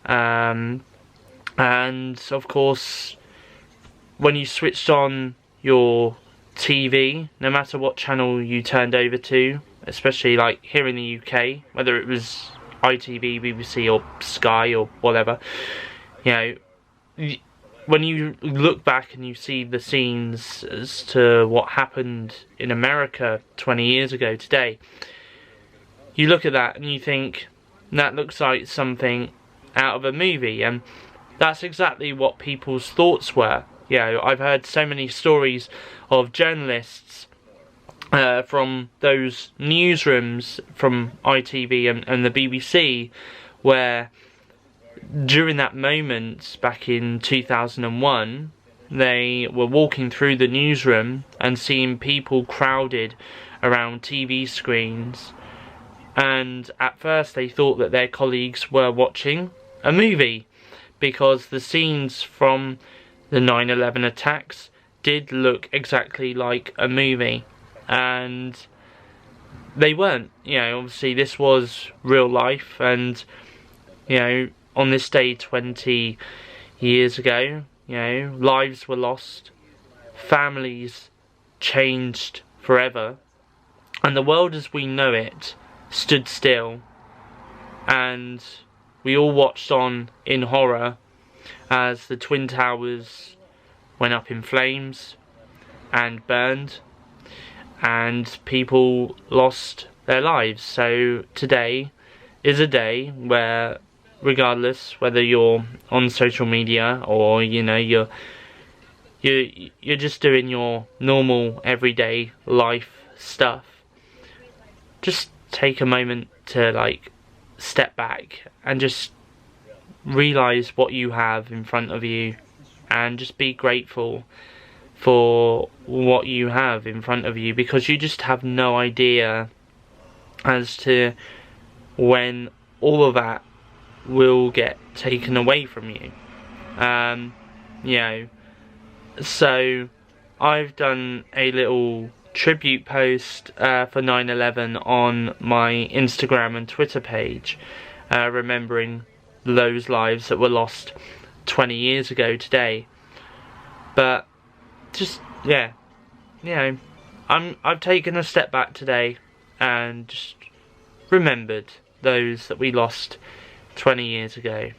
And of course, when you switched on your TV, no matter what channel you turned over to, especially like here in the UK, whether it was ITV, BBC or Sky or whatever, you know, when you look back and you see the scenes as to what happened in America 20 years ago today, you look at that and you think, that looks like something out of a movie, and that's exactly what people's thoughts were. You know, I've heard so many stories of journalists from those newsrooms from ITV and the BBC, where during that moment back in 2001 they were walking through the newsroom and seeing people crowded around TV screens, and at first they thought that their colleagues were watching a movie, because the scenes from the 9/11 attacks did look exactly like a movie, and they weren't. You know, obviously this was real life, and you know, on this day 20 years ago, you know, lives were lost, families changed forever, and the world as we know it stood still and we all watched on in horror as the Twin Towers went up in flames and burned, and people lost their lives. So today is a day where, regardless whether you're on social media or you're just doing your normal everyday life stuff, just take a moment to like step back and just realize what you have in front of you, and just be grateful for what you have in front of you, because you just have no idea as to when all of that will get taken away from you. So I've done a little tribute post for 9/11 on my Instagram and Twitter page, remembering those lives that were lost 20 years ago today. But just I've taken a step back today and just remembered those that we lost 20 years ago.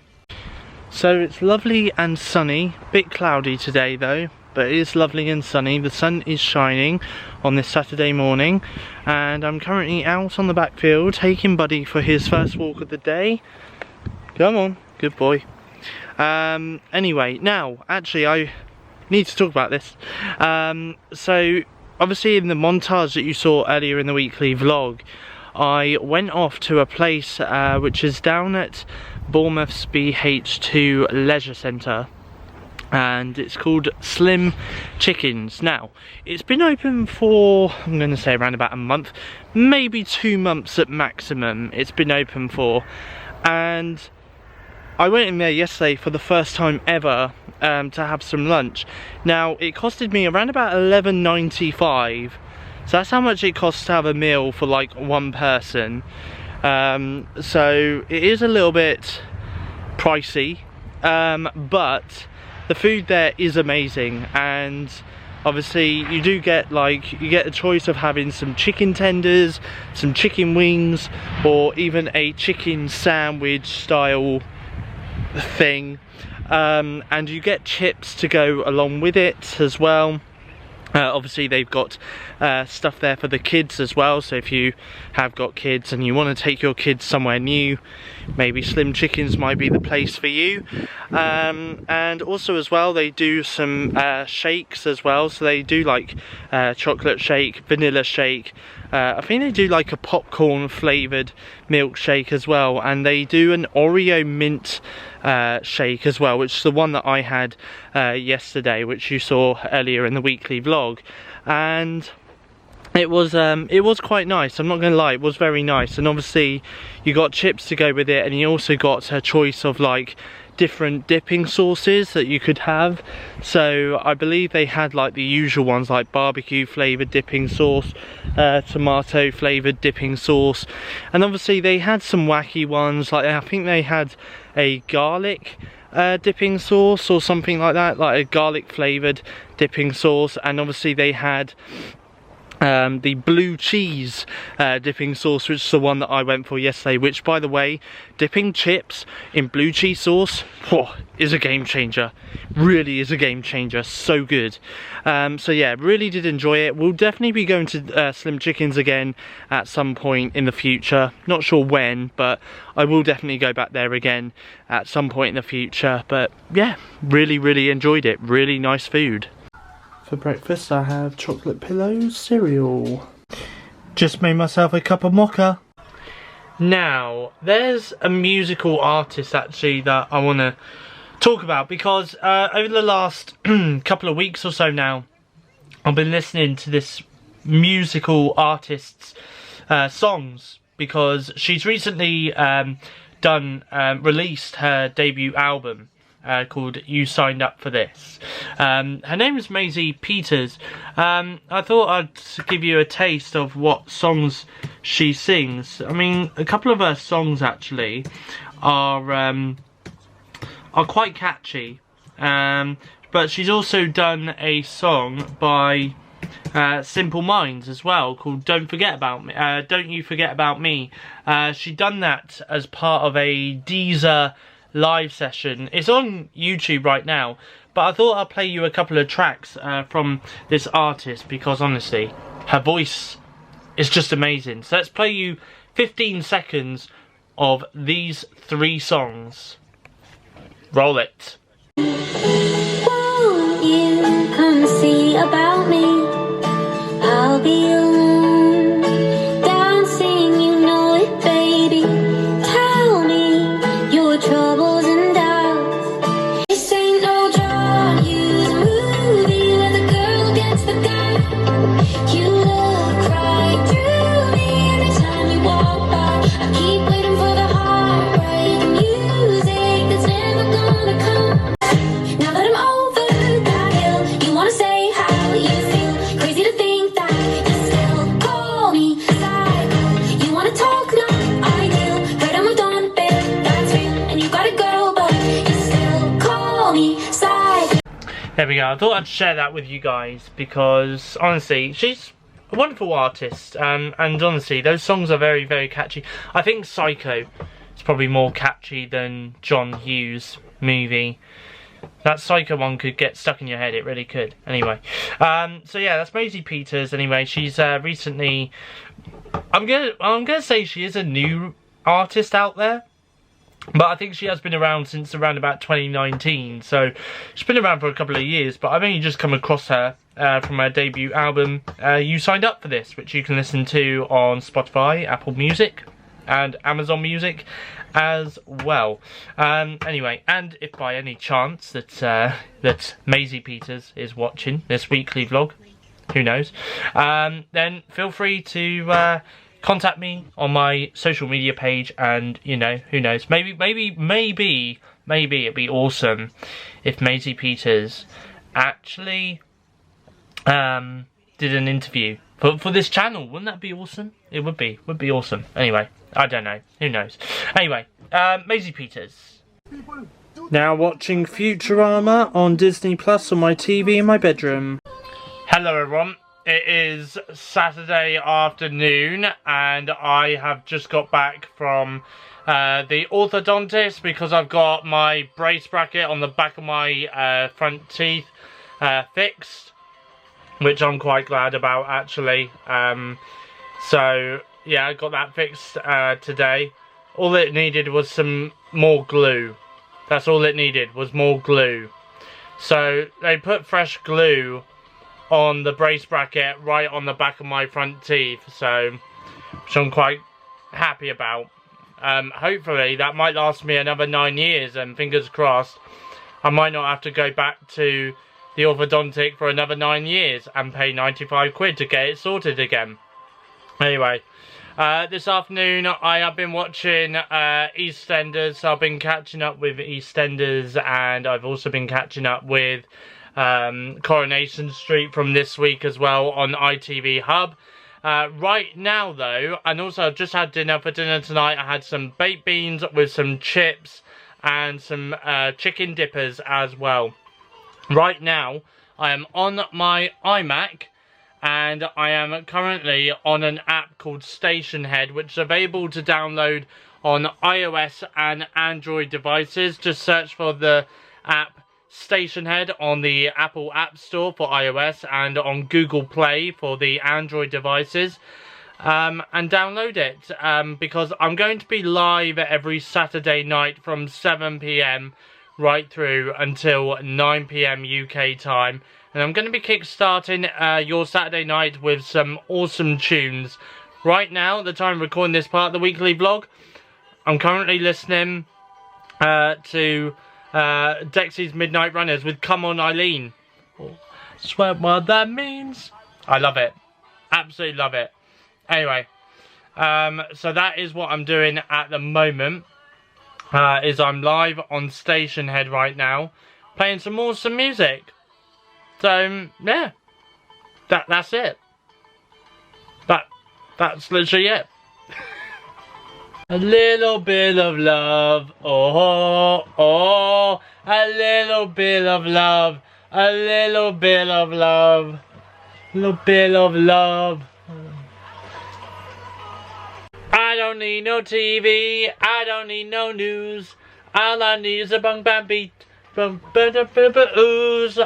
So it's lovely and sunny, bit cloudy today though, but it is lovely and sunny. The sun is shining on this Saturday morning, and I'm currently out on the backfield taking Buddy for his first walk of the day. Come on, good boy. Anyway, now actually I need to talk about this. So obviously in the montage that you saw earlier in the weekly vlog, I went off to a place which is down at Bournemouth's BH2 Leisure Centre, and it's called Slim Chickens. Now, it's been open for, I'm going to say around about a month, maybe 2 months at maximum it's been open for, and I went in there yesterday for the first time ever to have some lunch. Now, it costed me around about £11.95. So that's how much it costs to have a meal for like one person. So it is a little bit pricey, but the food there is amazing, and obviously you do get the choice of having some chicken tenders, some chicken wings, or even a chicken sandwich style thing, and you get chips to go along with it as well. Obviously they've got stuff there for the kids as well, so if you have got kids and you want to take your kids somewhere new, maybe Slim Chickens might be the place for you. And also as well, they do some shakes as well, so they do like chocolate shake, vanilla shake, I think they do like a popcorn flavoured milkshake as well, and they do an Oreo mint shake as well, which is the one that I had yesterday, which you saw earlier in the weekly vlog, and it was quite nice. I'm not gonna lie, it was very nice. And obviously you got chips to go with it, and you also got a choice of like different dipping sauces that you could have. So I believe they had like the usual ones, like barbecue flavoured dipping sauce, tomato flavoured dipping sauce, and obviously they had some wacky ones, like I think they had a garlic dipping sauce or something like that, like a garlic flavoured dipping sauce, and obviously they had the blue cheese dipping sauce, which is the one that I went for yesterday, which, by the way, dipping chips in blue cheese sauce is a game changer. Really is a game changer. So good. So yeah, really did enjoy it. We'll definitely be going to Slim Chickens again at some point in the future. Not sure when, but I will definitely go back there again at some point in the future. But yeah, really enjoyed it. Really nice food. For breakfast I have chocolate pillows cereal. Just made myself a cup of mocha. Now, there's a musical artist actually that I want to talk about, because over the last couple of weeks or so now, I've been listening to this musical artist's songs, because she's recently released her debut album called You Signed Up For This. Her name is Maisie Peters. I thought I'd give you a taste of what songs she sings. I mean, a couple of her songs actually are quite catchy, but she's also done a song by Simple Minds as well, called Don't Forget About Me. Don't You Forget About Me. She done that as part of a Deezer live session. It's on YouTube right now, but I thought I'd play you a couple of tracks from this artist, because honestly, her voice is just amazing. So let's play you 15 seconds of these 3 songs. Roll it. Won't you come see about me? I'll be alone, dancing, you know it, baby. Tell me your troubles and doubts. This ain't no drama, use a movie where the girl gets the guy. You look right through me every time you walk by. I keep waiting for the heartbreak music that's never gonna come. Now that I'm over that hill, you wanna say how you feel. Crazy to think that you still call me psycho. You wanna talk, not ideal. Right, I moved on, babe, that's real. And you got a girl, but you still call me psycho. There we go. I thought I'd share that with you guys, because honestly, she's a wonderful artist, and honestly, those songs are very, very catchy. I think Psycho is probably more catchy than John Hughes' movie. That Psycho one could get stuck in your head, it really could. Anyway, so yeah, that's Maisie Peters. Anyway, she's recently, I'm gonna say she is a new artist out there, but I think she has been around since around about 2019. So she's been around for a couple of years, but I've only just come across her from her debut album, You Signed Up For This, which you can listen to on Spotify, Apple Music, and Amazon Music as well. Anyway, and if by any chance that Maisie Peters is watching this weekly vlog, who knows, then feel free to contact me on my social media page, and you know, who knows, maybe it'd be awesome if Maisie Peters actually did an interview for this channel. Wouldn't that be awesome? It would be awesome. Anyway, I don't know, who knows. Anyway, Maisie Peters. Now watching Futurama on Disney Plus on my TV in my bedroom. Hello everyone, it is Saturday afternoon and I have just got back from the orthodontist, because I've got my brace bracket on the back of my front teeth fixed, which I'm quite glad about actually. So yeah, I got that fixed today. All it needed was some more glue. That's all it needed, was more glue. So they put fresh glue on the brace bracket right on the back of my front teeth, so which I'm quite happy about. Hopefully that might last me another 9 years, and fingers crossed I might not have to go back to the orthodontic for another 9 years and pay 95 quid to get it sorted again. Anyway, this afternoon I have been watching EastEnders, so I've been catching up with EastEnders, and I've also been catching up with Coronation Street from this week as well on ITV Hub. Right now though, and also I've just had dinner. For dinner tonight I had some baked beans with some chips and some chicken dippers as well. Right now I am on my iMac, and I am currently on an app called Stationhead, which is available to download on iOS and Android devices. Just search for the app Stationhead on the Apple App Store for iOS and on Google Play for the Android devices, and download it, because I'm going to be live every Saturday night from 7 PM right through until 9 PM UK time, and I'm going to be kickstarting your Saturday night with some awesome tunes. Right now, at the time of recording this part of the weekly vlog, I'm currently listening to Dexy's Midnight Runners with Come On Eileen. Swear what that means. I love it. Absolutely love it. Anyway, so that is what I'm doing at the moment. Is I'm live on Stationhead right now, playing some awesome music. So yeah, that's it. That's literally it. A little bit of love, oh, oh, a little bit of love, a little bit of love. little bit of love. I don't need no TV, I don't need no news. All I need is a bang bang beat from ooze.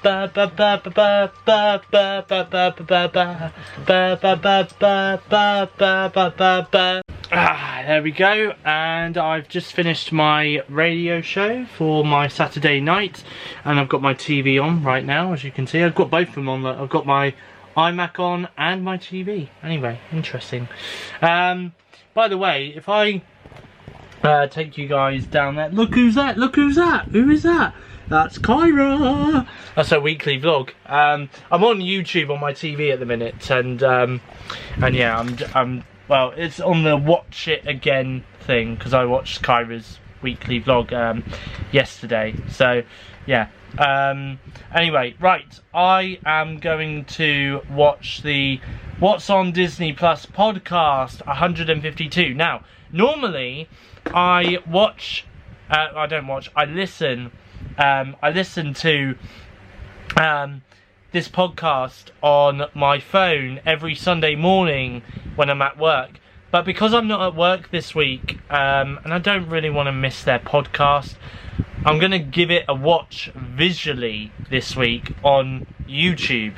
Ba ba ba ba ba ba ba ba ba ba ba ba ba ba ba ba ba ba. There we go, and I've just finished my radio show for my Saturday night, and I've got my TV on right now, as you can see. I've got both of them on. I've got my iMac on and my TV. Anyway, interesting. By the way, if I take you guys down there, look who's that? Look who's that? Who is that? That's Kyra. That's a weekly vlog. I'm on YouTube on my TV at the minute, and yeah, I'm well, it's on the watch it again thing because I watched Kyra's weekly vlog yesterday. So yeah. Anyway, right, I am going to watch the What's on Disney Plus podcast 152. Now, normally I watch, I don't watch, I listen to this podcast on my phone every Sunday morning when I'm at work. But because I'm not at work this week, and I don't really want to miss their podcast, I'm going to give it a watch visually this week on YouTube.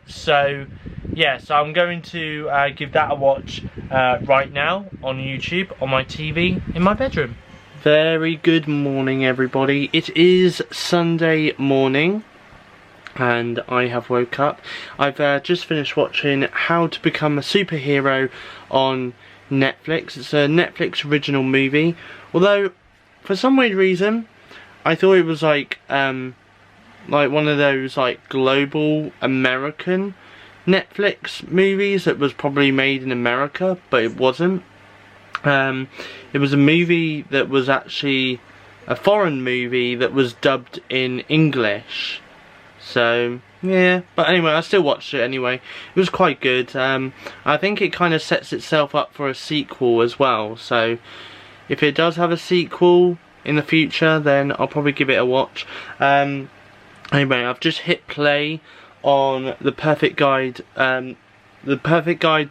So yeah, so I'm going to give that a watch right now on YouTube on my TV in my bedroom. Very good morning, everybody. It is Sunday morning and I have woke up. I've just finished watching How to Become a Superhero on Netflix. It's a Netflix original movie, although for some weird reason I thought it was like one of those like global American Netflix movies that was probably made in America, but it wasn't. It was a movie that was actually a foreign movie that was dubbed in English. So yeah, but anyway, I still watched it anyway. It was quite good. I think it kind of sets itself up for a sequel as well, so if it does have a sequel in the future, then I'll probably give it a watch. Anyway, I've just hit play on The Perfect Guide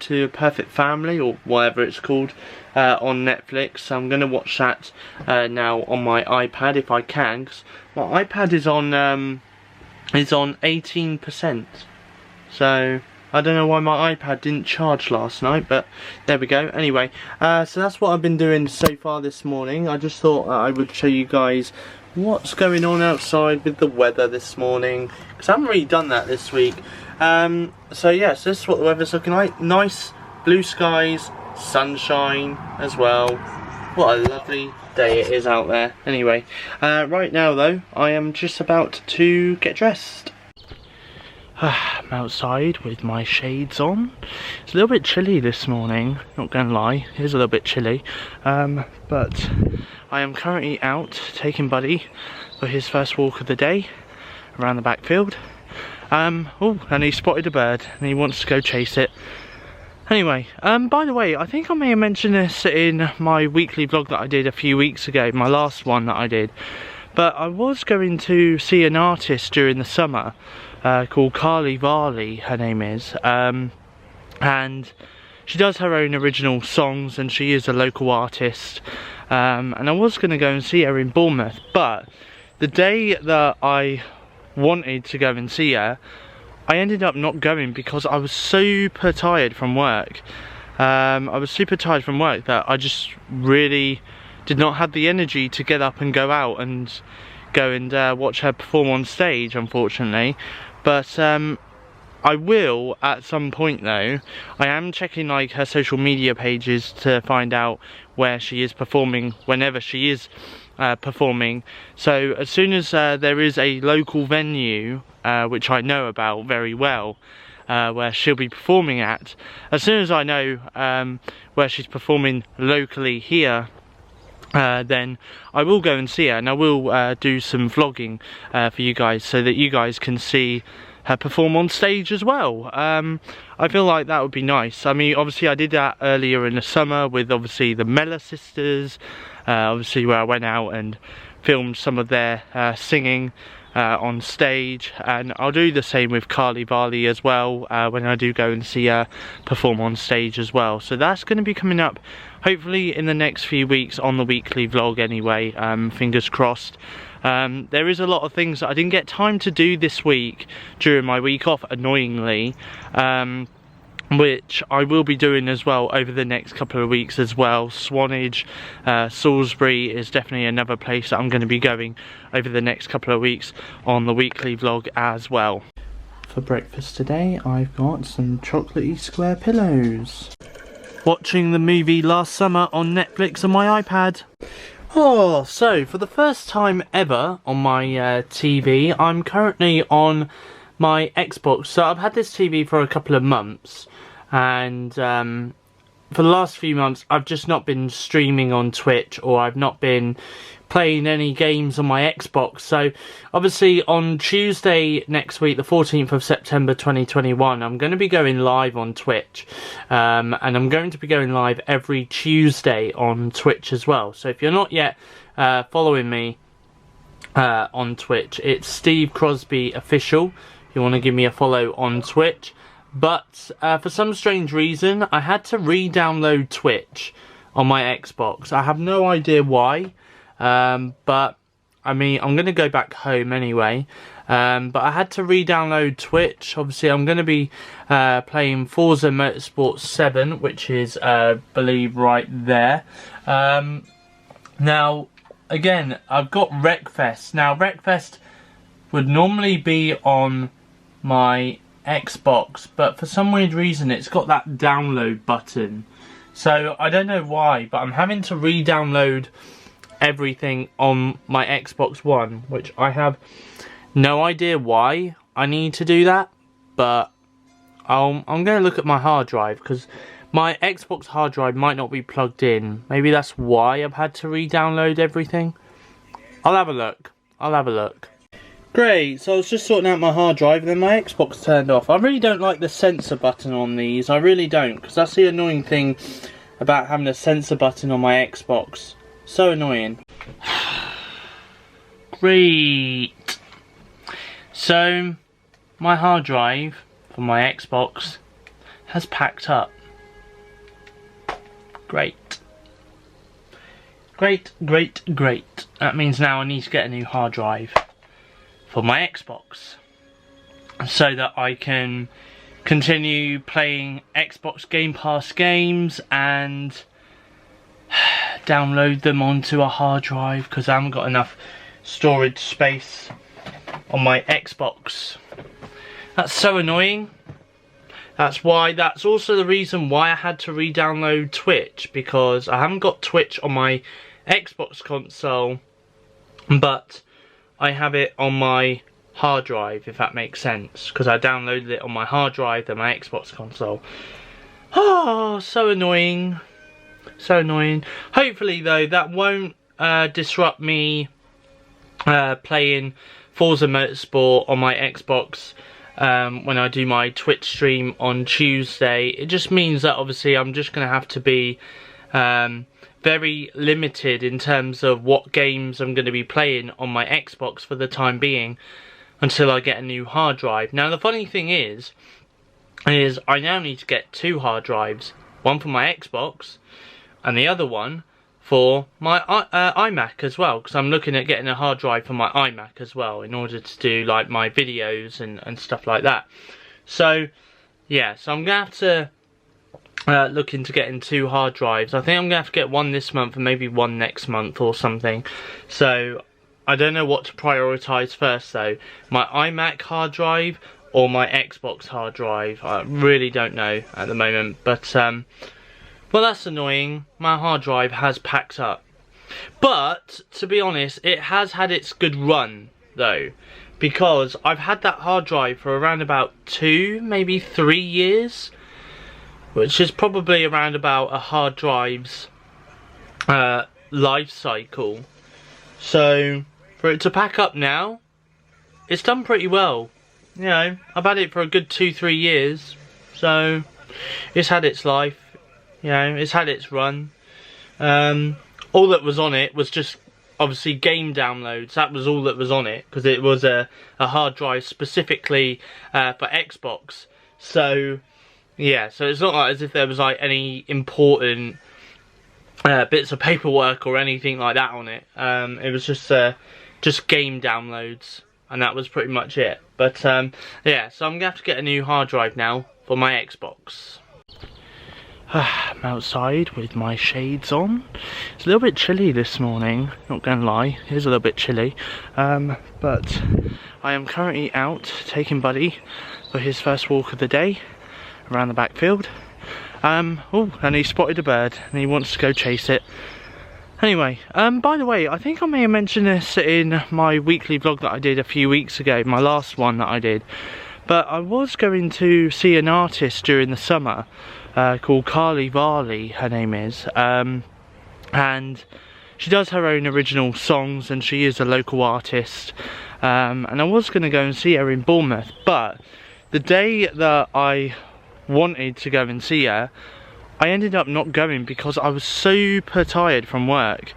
to a Perfect Family, or whatever it's called, on Netflix. So I'm going to watch that now on my iPad if I can, because my iPad is on 18%. So I don't know why my iPad didn't charge last night, but there we go. Anyway, so that's what I've been doing so far this morning. I just thought I would show you guys what's going on outside with the weather this morning, because I haven't really done that this week. So yes, this is what the weather's looking like. Nice blue skies, sunshine as well. What a lovely day it is out there. Anyway, right now though, I am just about to get dressed. I'm outside with my shades on. It's a little bit chilly this morning, not gonna lie, it is a little bit chilly. But I am currently out taking Buddy for his first walk of the day around the backfield. Oh, and he spotted a bird and he wants to go chase it. Anyway, by the way, I think I may have mentioned this in my weekly vlog that I did a few weeks ago, my last one that I did. But I was going to see an artist during the summer called Carly Varley, her name is. And she does her own original songs and she is a local artist. And I was going to go and see her in Bournemouth, but the day that I wanted to go and see her, I ended up not going because I was super tired from work. I was super tired from work that I just really did not have the energy to get up and go out and watch her perform on stage, unfortunately. But I will at some point though. I am checking like her social media pages to find out where she is performing whenever she is performing. So as soon as there is a local venue which I know about very well, where she'll be performing at, as soon as I know where she's performing locally here, then I will go and see her, and I will do some vlogging for you guys so that you guys can see her perform on stage as well. I feel like that would be nice. I mean, obviously I did that earlier in the summer with obviously the Mella sisters, obviously where I went out and filmed some of their singing on stage, and I'll do the same with Carly Varley as well when I do go and see her perform on stage as well. So that's going to be coming up hopefully in the next few weeks on the weekly vlog anyway, fingers crossed. There is a lot of things that I didn't get time to do this week during my week off, annoyingly, which I will be doing as well over the next couple of weeks as well. Swanage, Salisbury is definitely another place that I'm going to be going over the next couple of weeks on the weekly vlog as well. For breakfast today, I've got some chocolatey square pillows. Watching the movie Last Summer on Netflix on my iPad. Oh, so for the first time ever on my TV, I'm currently on my Xbox. So I've had this TV for a couple of months, and for the last few months I've just not been streaming on Twitch, or I've not been playing any games on my Xbox. So obviously on Tuesday next week, the 14th of September 2021, I'm going to be going live on Twitch, and I'm going to be going live every Tuesday on Twitch as well. So if you're not yet following me on Twitch, it's Steve Crosby Official. If you want to give me a follow on Twitch. But for some strange reason, I had to re-download Twitch on my Xbox. I have no idea why, but I mean, I'm going to go back home anyway. But I had to re-download Twitch. Obviously, I'm going to be playing Forza Motorsport 7, which is, I believe, right there. Now, again, I've got Wreckfest. Now, Wreckfest would normally be on my Xbox, but for some weird reason it's got that download button, so I don't know why, but I'm having to re-download everything on my Xbox One, which I have no idea why I need to do that. But I'm going to look at my hard drive, because my Xbox hard drive might not be plugged in. Maybe that's why I've had to re-download everything. I'll have a look. Great, so I was just sorting out my hard drive and then my Xbox turned off. I really don't like the sensor button on these. I really don't, because that's the annoying thing about having a sensor button on my Xbox. So annoying. Great. So, my hard drive for my Xbox has packed up. Great. Great. That means now I need to get a new hard drive for my Xbox, so that I can continue playing Xbox Game Pass games and download them onto a hard drive, because I haven't got enough storage space on my Xbox. That's so annoying. That's also the reason why I had to re-download Twitch, because I haven't got Twitch on my Xbox console, but I have it on my hard drive, if that makes sense, because I downloaded it on my hard drive than my Xbox console. Oh, so annoying. So annoying. Hopefully, though, that won't disrupt me playing Forza Motorsport on my Xbox when I do my Twitch stream on Tuesday. It just means that, obviously, I'm just going to have to be very limited in terms of what games I'm going to be playing on my Xbox for the time being, until I get a new hard drive. Now, the funny thing is I now need to get two hard drives, one for my Xbox and the other one for my iMac as well, because I'm looking at getting a hard drive for my iMac as well, in order to do like my videos and stuff like that. So yeah, so I'm gonna have to look into getting two hard drives. I think I'm gonna have to get one this month and maybe one next month or something. So I don't know what to prioritize first though, my iMac hard drive or my Xbox hard drive. I really don't know at the moment, but well, that's annoying. My hard drive has packed up, but to be honest, it has had its good run though, because I've had that hard drive for around about 2, maybe 3 years, which is probably around about a hard drive's life cycle. So for it to pack up now, it's done pretty well. You know, I've had it for a good 2-3 years, so it's had its life. You know, it's had its run. All that was on it was just obviously game downloads. That was all that was on it, because it was a hard drive specifically for Xbox. So yeah, so it's not like as if there was like any important bits of paperwork or anything like that on it. It was just game downloads, and that was pretty much it. But yeah, so I'm gonna have to get a new hard drive now for my Xbox. I'm outside with my shades on. It's a little bit chilly this morning, not gonna lie, it is a little bit chilly. But I am currently out taking Buddy for his first walk of the day around the backfield. Oh, and he spotted a bird and he wants to go chase it. Anyway, by the way, I think I may have mentioned this in my weekly vlog that I did a few weeks ago, my last one that I did. But I was going to see an artist during the summer called Carly Varley, her name is. And she does her own original songs, and she is a local artist. And I was going to go and see her in Bournemouth, but the day that I wanted to go and see her, I ended up not going because I was super tired from work.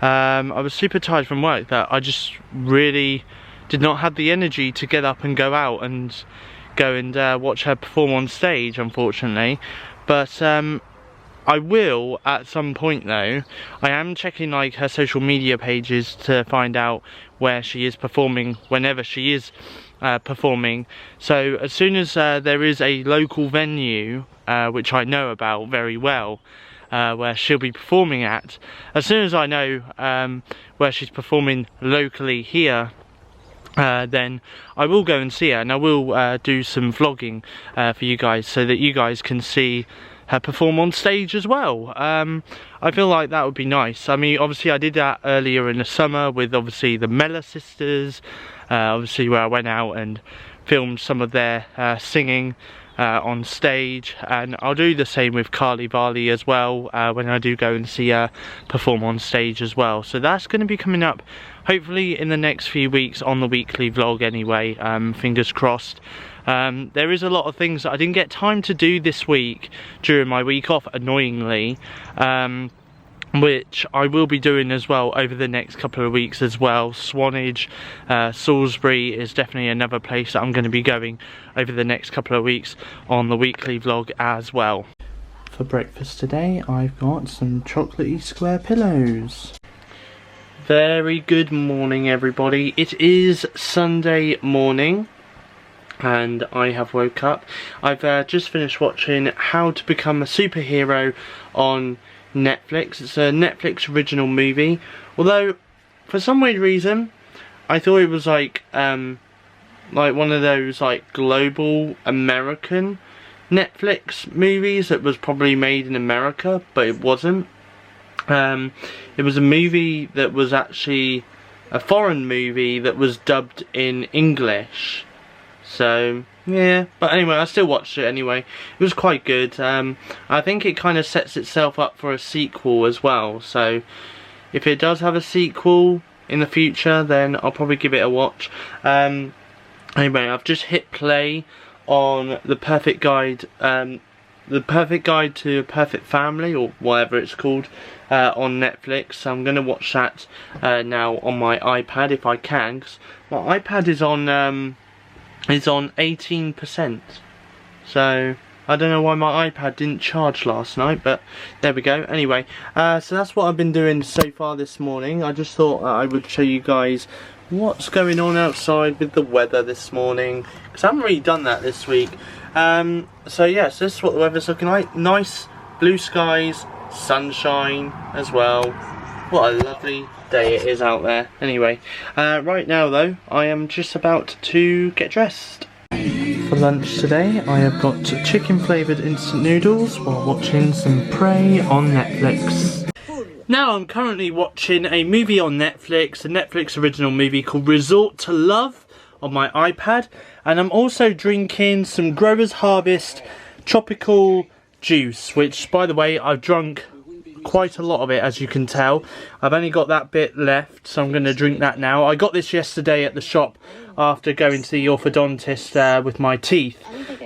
I was super tired from work that I just really did not have the energy to get up and go out and watch her perform on stage, unfortunately. But I will at some point though. I am checking like her social media pages to find out where she is performing whenever she is performing. So as soon as there is a local venue which I know about very well, where she'll be performing at, as soon as I know where she's performing locally here, then I will go and see her, and I will do some vlogging for you guys so that you guys can see her perform on stage as well. I feel like that would be nice. I mean, obviously I did that earlier in the summer with obviously the Mella sisters, obviously where I went out and filmed some of their singing on stage, and I'll do the same with Carly Varley as well when I do go and see her perform on stage as well. So that's going to be coming up hopefully in the next few weeks on the weekly vlog anyway, fingers crossed. There is a lot of things that I didn't get time to do this week during my week off, annoyingly, which I will be doing as well over the next couple of weeks as well. Swanage, Salisbury is definitely another place that I'm going to be going over the next couple of weeks on the weekly vlog as well. For breakfast today I've got some chocolatey square pillows. Very good morning everybody. It is Sunday morning and I have woke up. I've just finished watching How to Become a Superhero on Netflix. It's a Netflix original movie, although for some weird reason I thought it was like one of those like global American Netflix movies that was probably made in America, but it wasn't. It was a movie that was actually a foreign movie that was dubbed in English. So yeah, but anyway, I still watched it anyway. It was quite good. I think it kind of sets itself up for a sequel as well, so if it does have a sequel in the future, then I'll probably give it a watch. Anyway, I've just hit play on The Perfect Guide to a Perfect Family, or whatever it's called, on Netflix. So I'm going to watch that now on my iPad if I can, 'cause my iPad is on 18%, so I don't know why my iPad didn't charge last night, but there we go. Anyway, so that's what I've been doing so far this morning. I just thought I would show you guys what's going on outside with the weather this morning, because I haven't really done that this week. So yes, this is what the weather's looking like. Nice blue skies, sunshine as well. What a lovely day it is out there. Anyway, right now though, I am just about to get dressed. For lunch today, I have got chicken flavoured instant noodles while watching some Prey on Netflix. Now I'm currently watching a movie on Netflix, a Netflix original movie called Resort to Love on my iPad, and I'm also drinking some Growers Harvest tropical juice, which by the way I've drunk quite a lot of it, as you can tell. I've only got that bit left, so I'm going to drink that now. I got this yesterday at the shop after going to the orthodontist with my teeth,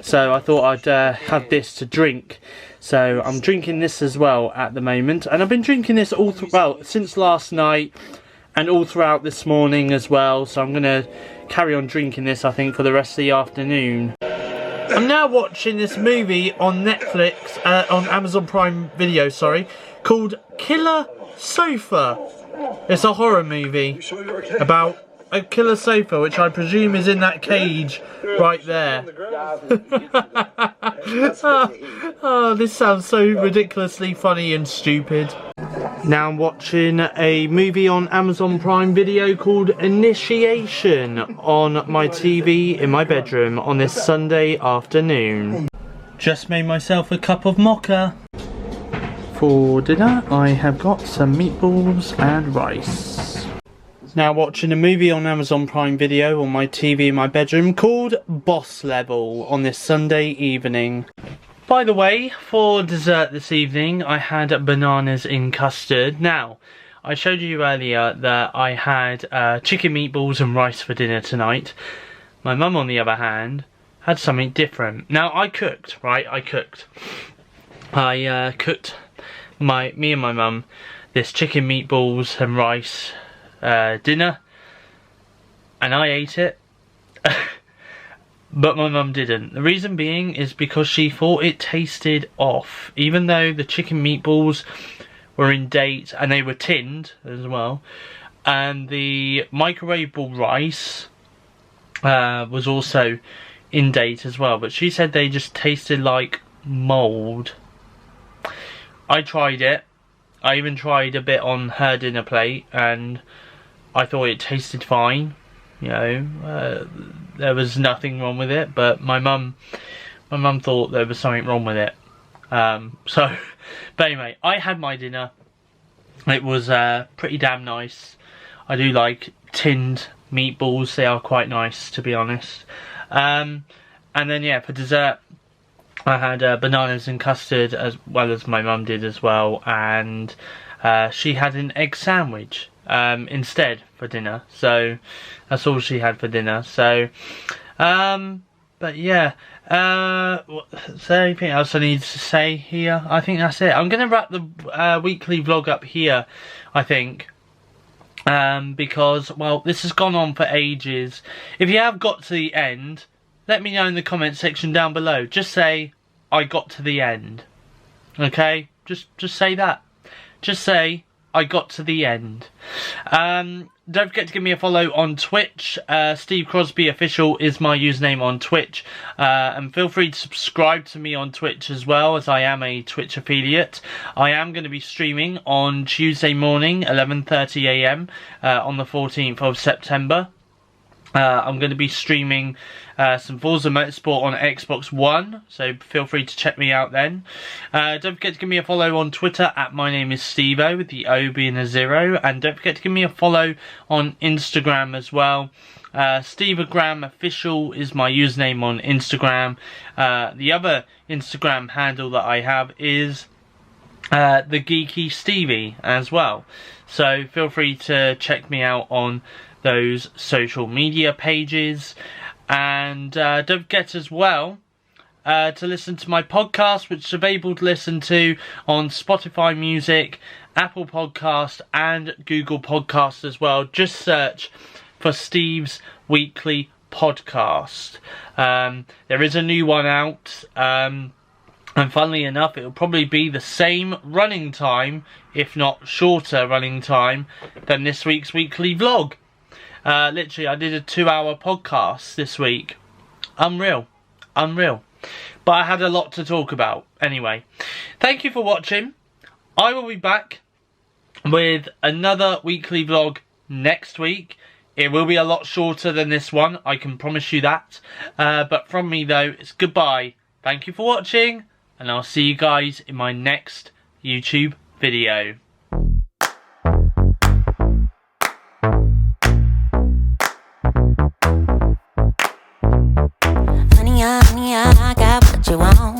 so I thought I'd have this to drink. So I'm drinking this as well at the moment, and I've been drinking this all throughout since last night, and all throughout this morning as well, so I'm going to carry on drinking this, I think, for the rest of the afternoon. I'm now watching this movie on Netflix, on Amazon Prime Video, sorry, called Killer Sofa. It's a horror movie about a killer sofa, which I presume is in that cage right there. Oh, this sounds so ridiculously funny and stupid. Now I'm watching a movie on Amazon Prime Video called Initiation on my TV in my bedroom on this Sunday afternoon. Just made myself a cup of mocha. For dinner I have got some meatballs and rice. Now watching a movie on Amazon Prime Video on my TV in my bedroom called Boss Level on this Sunday evening. By the way, for dessert this evening I had bananas in custard. Now, I showed you earlier that I had chicken meatballs and rice for dinner tonight. My mum, on the other hand, had something different. Now, I cooked, right? I cooked. I cooked me and my mum this chicken meatballs and rice dinner, and I ate it. But my mum didn't. The reason being is because she thought it tasted off. Even though the chicken meatballs were in date and they were tinned as well, and the microwavable rice was also in date as well, but she said they just tasted like mould. I tried it. I even tried a bit on her dinner plate and I thought it tasted fine. You know, there was nothing wrong with it, but my mum thought there was something wrong with it. But anyway, I had my dinner. It was pretty damn nice. I do like tinned meatballs. They are quite nice, to be honest. And then yeah, for dessert I had bananas and custard, as well as my mum did as well, and she had an egg sandwich instead for dinner. So that's all she had for dinner. So but yeah, is there anything else I need to say here? I think that's it. I'm gonna wrap the weekly vlog up here, I think, because, well, this has gone on for ages. If you have got to the end, let me know in the comment section down below. Just say, I got to the end. Okay? Just say that. Just say, I got to the end. Don't forget to give me a follow on Twitch. SteveOfficial is my username on Twitch. And feel free to subscribe to me on Twitch as well, as I am a Twitch affiliate. I am going to be streaming on Tuesday morning, 11:30 AM, on the 14th of September. I'm going to be streaming some Forza Motorsport on Xbox One, so feel free to check me out then. Don't forget to give me a follow on Twitter at my name is Stevo, with the O being a 0, and don't forget to give me a follow on Instagram as well. SteveOfficial is my username on Instagram. The other Instagram handle that I have is the Geeky Stevie as well, so feel free to check me out on those social media pages. And don't forget as well to listen to my podcast, which is available to listen to on Spotify Music, Apple Podcast and Google Podcast as well. Just search for Steve's Weekly Podcast. There is a new one out, and funnily enough, it will probably be the same running time, if not shorter running time, than this week's weekly vlog. Literally, I did a 2-hour podcast this week. Unreal. But I had a lot to talk about. Anyway, thank you for watching. I will be back with another weekly vlog next week. It will be a lot shorter than this one, I can promise you that. But from me though, it's goodbye. Thank you for watching, and I'll see you guys in my next YouTube video. Honey, I got what you want.